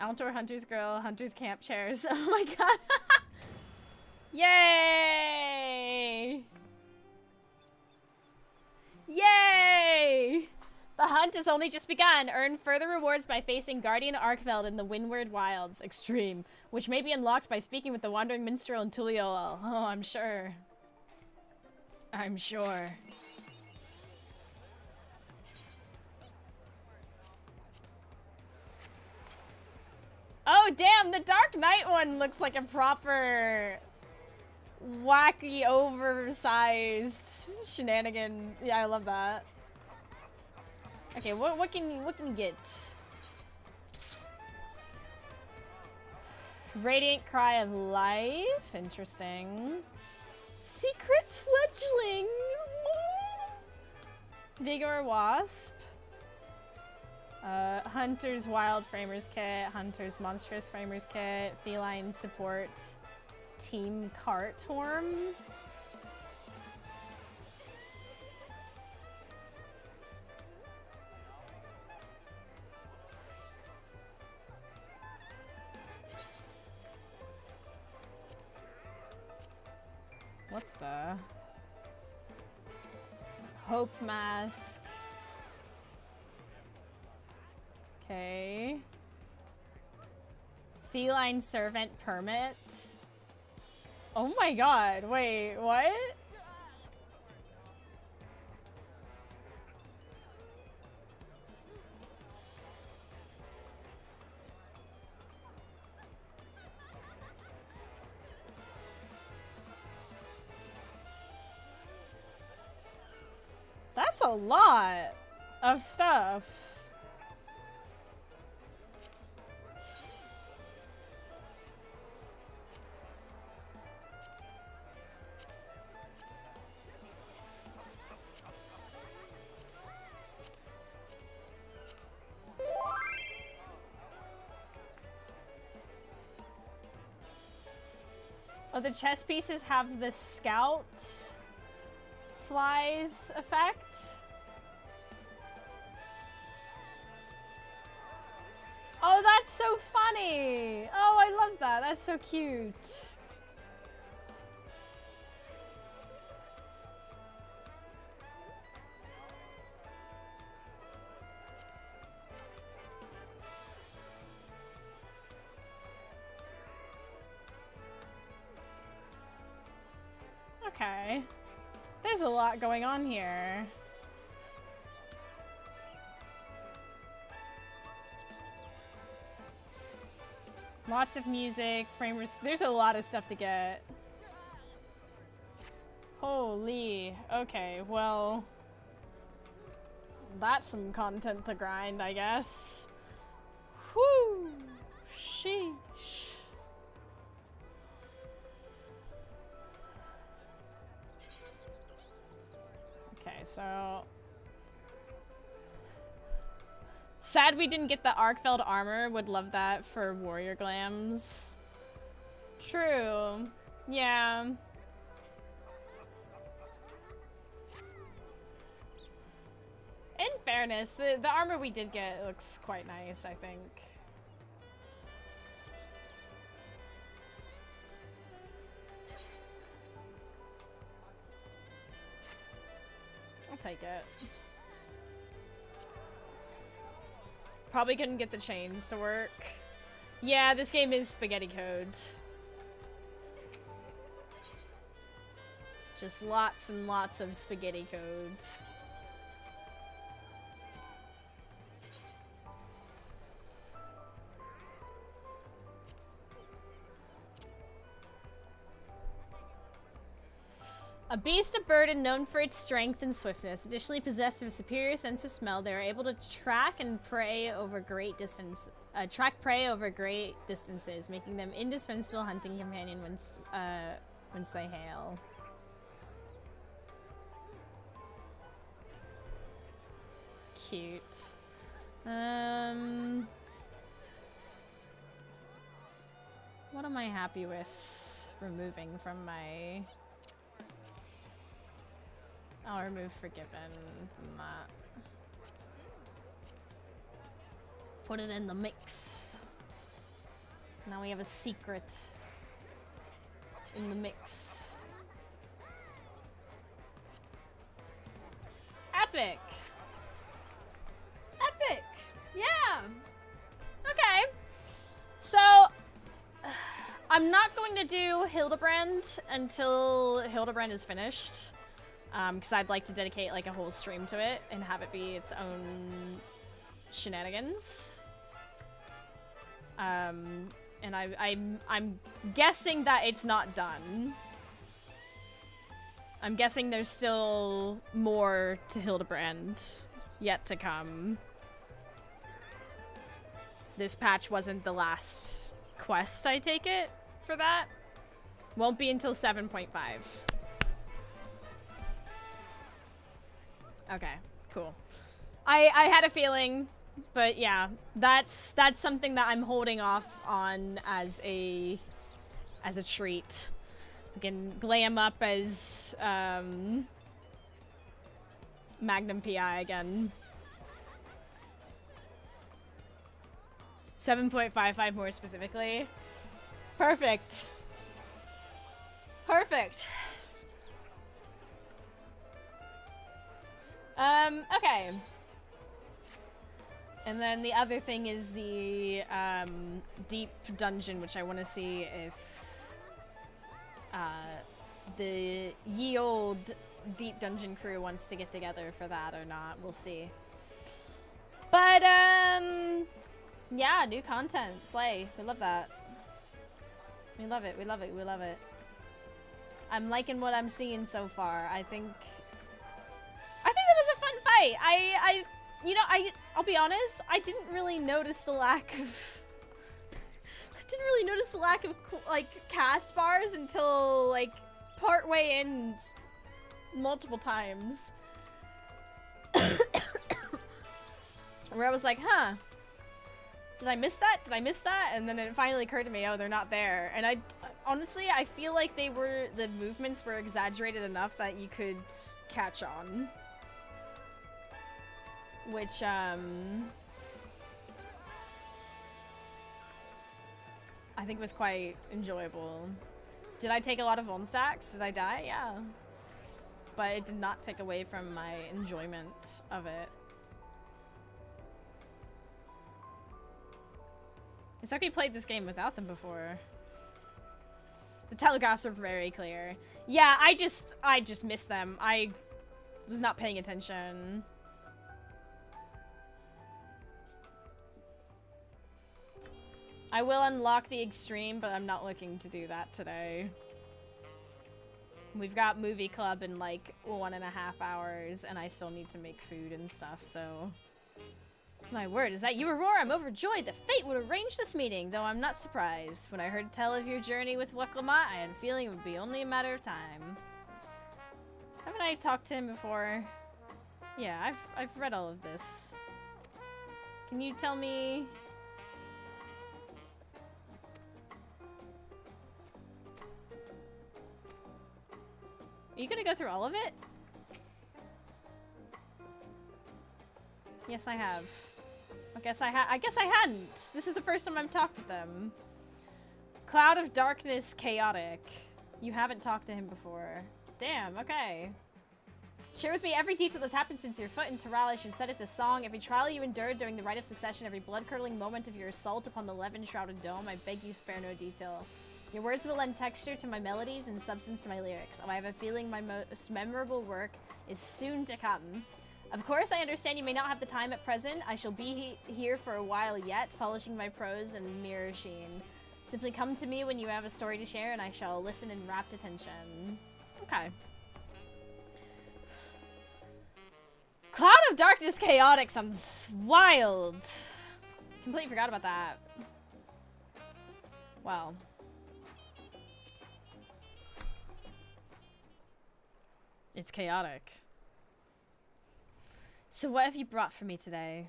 Outdoor Hunter's Girl, Hunter's Camp Chairs. Oh my god. Yay! Yay! The hunt has only just begun. Earn further rewards by facing Guardian Arkfeld in the Windward Wilds. Extreme. Which may be unlocked by speaking with the Wandering Minstrel in Tuliol. Oh, I'm sure. I'm sure. Oh, damn! The Dark Knight one looks like a proper wacky, oversized shenanigan. Yeah, I love that. Okay, what can you get? Radiant Cry of Life. Interesting. Secret Fledgling. Vigor Wasp. Hunter's Wild Framers Kit, Hunter's Monstrous Framers Kit, Feline Support, Team Cartorm. What the? Hope Mask. Okay. Feline Servant Permit. Oh my god, wait, what? That's a lot of stuff. Oh, the chess pieces have the scout flies effect. Oh, that's so funny. Oh, I love that. That's so cute. Okay. There's a lot going on here. Lots of music, framers. There's a lot of stuff to get. Holy. Okay, well. That's some content to grind, I guess. Whew. Sheesh. Okay, so sad we didn't get the Arkfeld armor. Would love that for warrior glams. True. Yeah. In fairness, the armor we did get looks quite nice, I think. take it. Probably couldn't get the chains to work. Yeah, this game is spaghetti code. Just lots and lots of spaghetti code. A beast of burden known for its strength and swiftness. Additionally possessed of a superior sense of smell, they are able to track prey over great distances, making them indispensable hunting companion when they hail. Cute. What am I happy with removing from my... I'll remove Forgiven from that. Put it in the mix. Now we have a secret in the mix. Epic! Epic! Yeah! Okay. So, I'm not going to do Hildebrand until Hildebrand is finished. Because I'd like to dedicate like a whole stream to it and have it be its own shenanigans. And I'm guessing that it's not done. I'm guessing there's still more to Hildebrand yet to come. This patch wasn't the last quest, I take it, for that. Won't be until 7.5. Okay, cool. I had a feeling, but yeah, that's something that I'm holding off on as a treat. We can glam up as Magnum PI again. 7.55 more specifically. Perfect. Perfect. Okay. And then the other thing is the deep dungeon, which I want to see if the ye old deep dungeon crew wants to get together for that or not. We'll see. But yeah, new content. Slay. We love that. We love it. We love it. We love it. I'm liking what I'm seeing so far. I think that was a fun fight. You know, I'll be honest, I didn't really notice the lack of like cast bars until like part way in multiple times. Where I was like, huh, did I miss that? Did I miss that? And then it finally occurred to me, oh, they're not there. And honestly, I feel like the movements were exaggerated enough that you could catch on. Which, I think was quite enjoyable. Did I take a lot of vuln stacks? Did I die? Yeah. But it did not take away from my enjoyment of it. It's like we played this game without them before. The telegraphs were very clear. Yeah, I just missed them. I was not paying attention. I will unlock the extreme, but I'm not looking to do that today. We've got movie club in like 1.5 hours, and I still need to make food and stuff, so... My word, is that you, Aurora? I'm overjoyed that fate would arrange this meeting, though I'm not surprised. When I heard tell of your journey with Weklamot, I had a feeling it would be only a matter of time. Haven't I talked to him before? Yeah, I've read all of this. Can you tell me... Are you gonna go through all of it? Yes, I have. I guess I hadn't. This is the first time I've talked with them. Cloud of Darkness Chaotic. You haven't talked to him before. Damn, okay. Share with me every detail that's happened since your foot in Terral. Should set it to song. Every trial you endured during the rite of succession, every blood-curdling moment of your assault upon the Levin-shrouded dome, I beg you spare no detail. Your words will lend texture to my melodies and substance to my lyrics. Oh, I have a feeling my most memorable work is soon to come. Of course, I understand you may not have the time at present. I shall be here for a while yet, polishing my prose and mirror sheen. Simply come to me when you have a story to share, and I shall listen in rapt attention. Okay. Cloud of Darkness Chaotic sounds wild. Completely forgot about that. Wow. It's chaotic. So what have you brought for me today?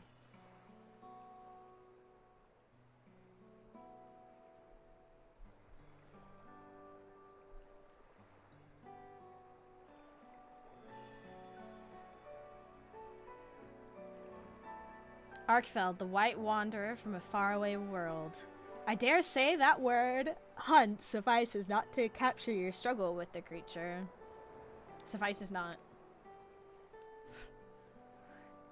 Arkfeld, the White Wanderer from a faraway world. I dare say that word, hunt, suffices not to capture your struggle with the creature. Suffices not.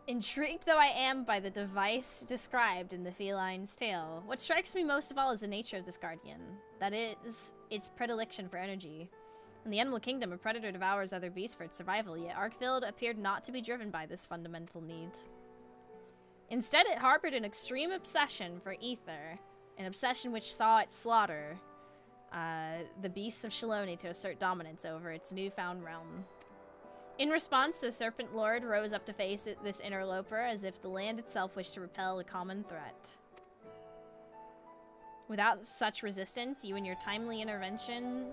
Intrigued though I am by the device described in the feline's tale, what strikes me most of all is the nature of this guardian. That is, its predilection for energy. In the animal kingdom, a predator devours other beasts for its survival, yet Arkfeld appeared not to be driven by this fundamental need. Instead, it harbored an extreme obsession for ether, an obsession which saw it slaughter the beasts of Shaloni to assert dominance over its newfound realm. In response, the Serpent Lord rose up to face this interloper as if the land itself wished to repel a common threat. Without such resistance, and your timely intervention,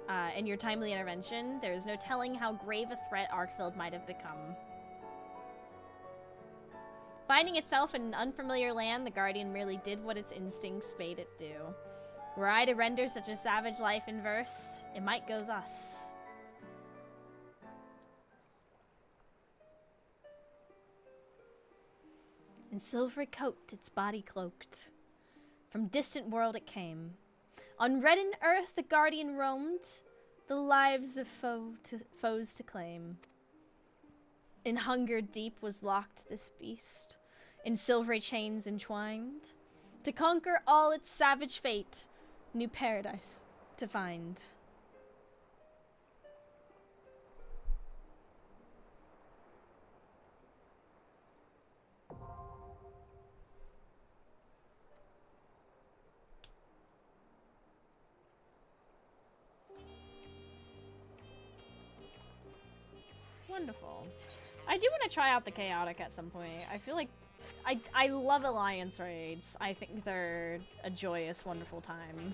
there is no telling how grave a threat Arkfeld might have become. Finding itself in an unfamiliar land, the Guardian merely did what its instincts bade it do. Were I to render such a savage life in verse, it might go thus. In silvery coat its body cloaked. From distant world it came. On reddened earth the Guardian roamed, the lives of foes to claim. In hunger deep was locked this beast, in silvery chains entwined, to conquer all its savage fate, new paradise to find. Wonderful. I do want to try out the chaotic at some point. I feel like I love alliance raids. I think they're a joyous, wonderful time.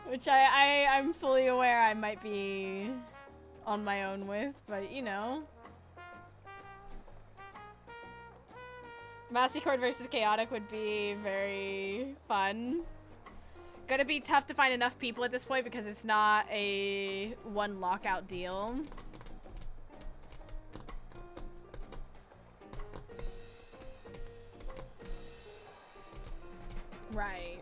Which I'm fully aware I might be on my own with, but you know. Massicord versus chaotic would be very fun. Gonna be tough to find enough people at this point because it's not a one lockout deal. Right.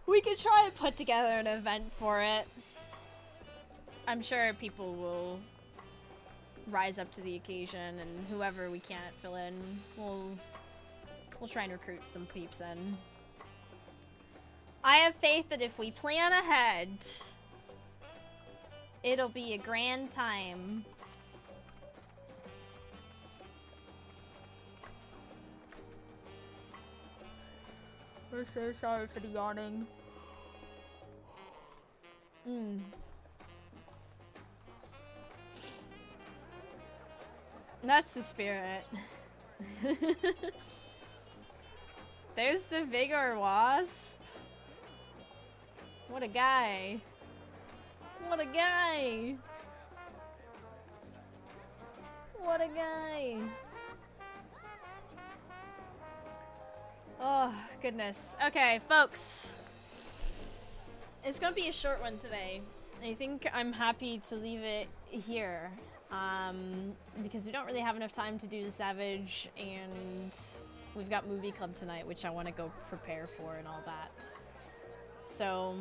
We could try and put together an event for it. I'm sure people will rise up to the occasion, and whoever we can't fill in, we'll try and recruit some peeps in. I have faith that if we plan ahead, it'll be a grand time. I'm so sorry for the yawning. That's the spirit. There's the Vigor Wasp. What a guy. What a guy. What a guy. Oh, goodness. Okay, folks. It's gonna be a short one today. I think I'm happy to leave it here. Because we don't really have enough time to do the Savage and We've got movie club tonight, which I want to go prepare for and all that. So...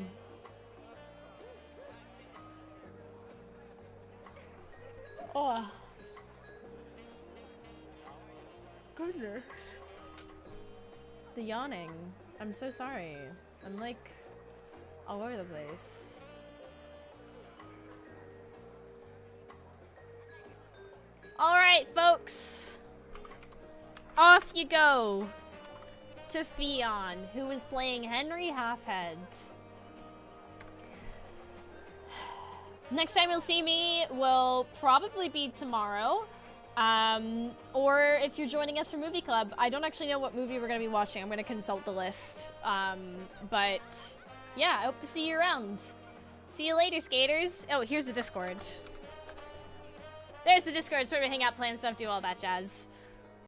Oh. Goodness. The yawning. I'm so sorry. I'm like all over the place. Alright, folks. Off you go to Fion, who is playing Henry Halfhead. Next time you'll see me will probably be tomorrow. Or if you're joining us for Movie Club, I don't actually know what movie we're going to be watching. I'm going to consult the list. But yeah, I hope to see you around. See you later, skaters. Oh, here's the Discord. There's the Discord. It's where we hang out, plan stuff, do all that jazz.